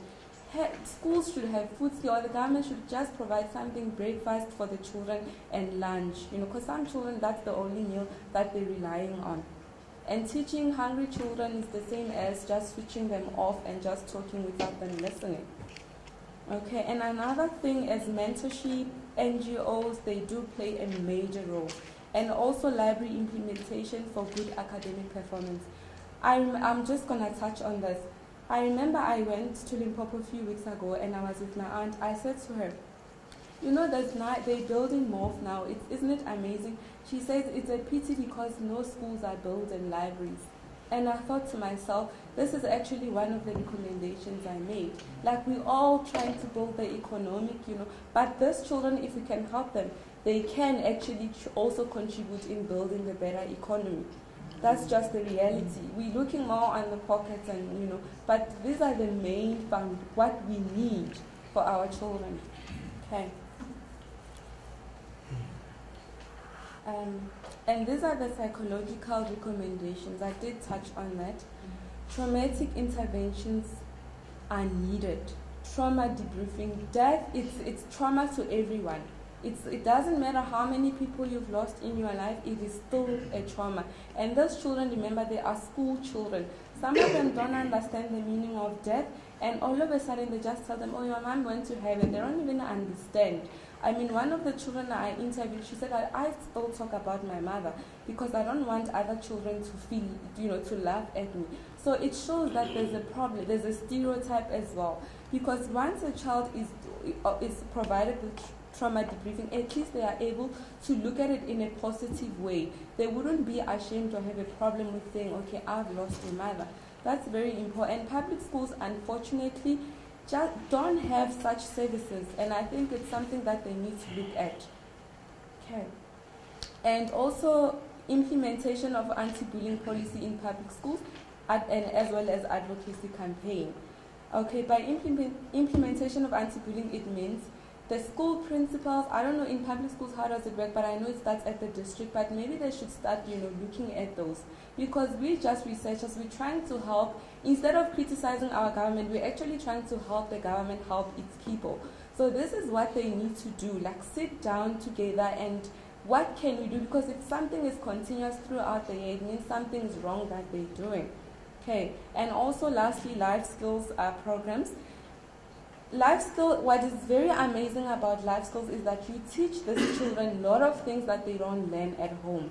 Schools should have food skill, or the government should just provide something, breakfast for the children and lunch, because some children, that's the only meal that they're relying on. And teaching hungry children is the same as just switching them off and just talking without them listening. Okay, and another thing is mentorship. NGOs, they do play a major role. And also library implementation for good academic performance. I'm just going to touch on this. I remember I went to Limpopo a few weeks ago and I was with my aunt. I said to her, they're building malls now. Isn't it amazing? She says it's a pity because no schools are building libraries. And I thought to myself, this is actually one of the recommendations I made. Like, we're all trying to build the economic, but these children, if we can help them, they can actually also contribute in building a better economy. That's just the reality. We're looking more on the pockets and, but these are the main what we need for our children. Okay. And these are the psychological recommendations. I did touch on that. Traumatic interventions are needed. Trauma debriefing. Death, it's trauma to everyone. It doesn't matter how many people you've lost in your life, it is still a trauma. And those children, remember, they are school children. Some of them don't understand the meaning of death, and all of a sudden they just tell them, oh, your mom went to heaven. They don't even understand. I mean, one of the children I interviewed, she said, I still talk about my mother because I don't want other children to feel, to laugh at me. So it shows that there's a problem, there's a stereotype as well. Because once a child is provided with trauma debriefing, at least they are able to look at it in a positive way. They wouldn't be ashamed or have a problem with saying, okay, I've lost a mother. That's very important. Public schools, unfortunately, just don't have such services, and I think it's something that they need to look at. Okay. And also implementation of anti-bullying policy in public schools, and as well as advocacy campaign. Okay, by implementation of anti-bullying, it means the school principals, I don't know in public schools how does it work, but I know it starts at the district, but maybe they should start, looking at those. Because we're just researchers, we're trying to help. Instead of criticizing our government, we're actually trying to help the government help its people. So this is what they need to do, like sit down together and what can we do? Because if something is continuous throughout the year, it means something is wrong that they're doing. Okay, and also lastly, life skills programs. Life skill, what is very amazing about life skills is that you teach these children a lot of things that they don't learn at home.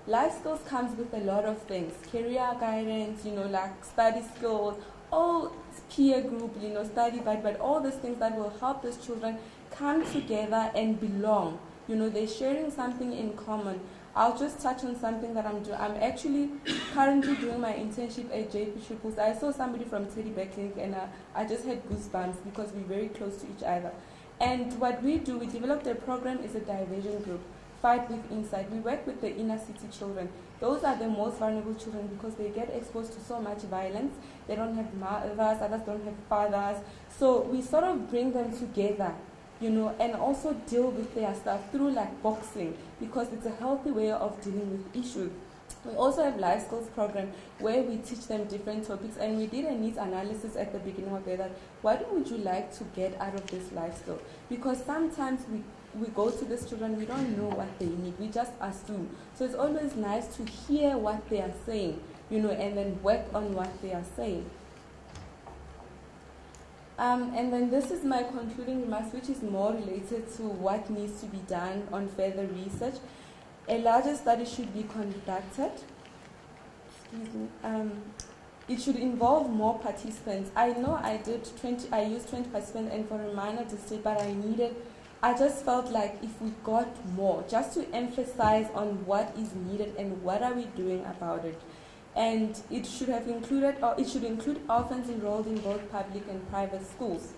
Life skills comes with a lot of things, career guidance, like study skills, all peer group, study but all these things that will help these children come together and belong. They're sharing something in common. I'll just touch on something that I'm doing. I'm actually currently doing my internship at JP Triples. I saw somebody from Teddy Bear Clinic and I just had goosebumps because we're very close to each other. And what we do, we developed a program, is a diversion group, Fight with Insight. We work with the inner city children. Those are the most vulnerable children because they get exposed to so much violence. They don't have mothers, others don't have fathers. So we sort of bring them together, and also deal with their stuff through like boxing because it's a healthy way of dealing with issues. We also have life skills program where we teach them different topics, and we did a needs analysis at the beginning of that. What would you like to get out of this life skill? Because sometimes we go to these children, we don't know what they need, we just assume. So it's always nice to hear what they are saying, and then work on what they are saying. And then this is my concluding remarks, which is more related to what needs to be done on further research. A larger study should be conducted. Excuse me. It should involve more participants. I know I used 20 participants and for a minor district, but I just felt like if we got more, just to emphasize on what is needed and what are we doing about it. And it should have included, or it should include orphans enrolled in both public and private schools.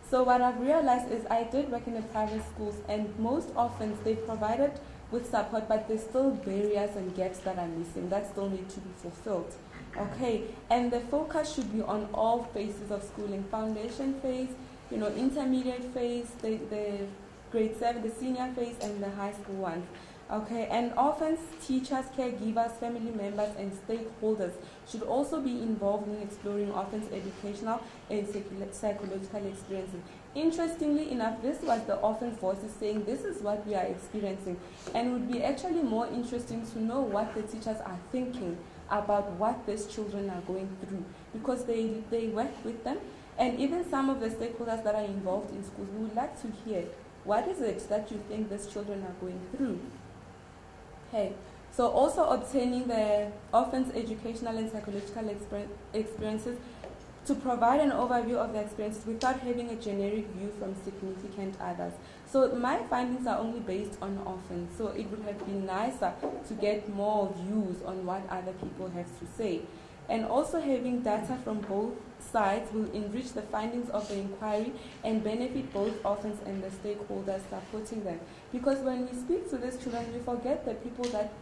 So what I've realized is I did work in the private schools, and most orphans, they provided with support, but there's still barriers and gaps that are missing that still need to be fulfilled. Okay, and the focus should be on all phases of schooling: foundation phase, intermediate phase, the grade 7, the senior phase, and the high school ones. Okay, and orphans, teachers, caregivers, family members, and stakeholders should also be involved in exploring orphans' educational and psychological experiences. Interestingly enough, this was the orphans' voices saying this is what we are experiencing, and it would be actually more interesting to know what the teachers are thinking about what these children are going through, because they work with them, and even some of the stakeholders that are involved in schools, we would like to hear what is it that you think these children are going through. Okay, so also obtaining the orphans' educational and psychological experiences to provide an overview of the experiences without having a generic view from significant others. So my findings are only based on orphans, so it would have been nicer to get more views on what other people have to say. And also having data from both sides will enrich the findings of the inquiry and benefit both orphans and the stakeholders supporting them. Because when we speak to these children, we forget the people that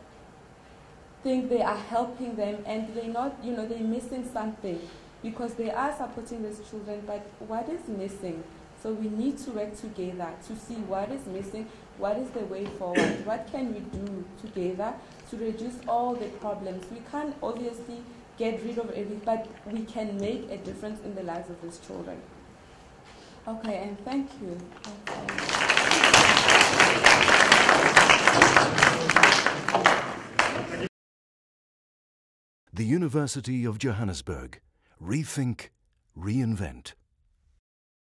think they are helping them and they're not, they're missing something, because they are supporting these children, but what is missing? So we need to work together to see what is missing, what is the way forward, what can we do together to reduce all the problems. We can't obviously get rid of everything, but we can make a difference in the lives of these children. Okay, and thank you. The University of Johannesburg. Rethink, reinvent.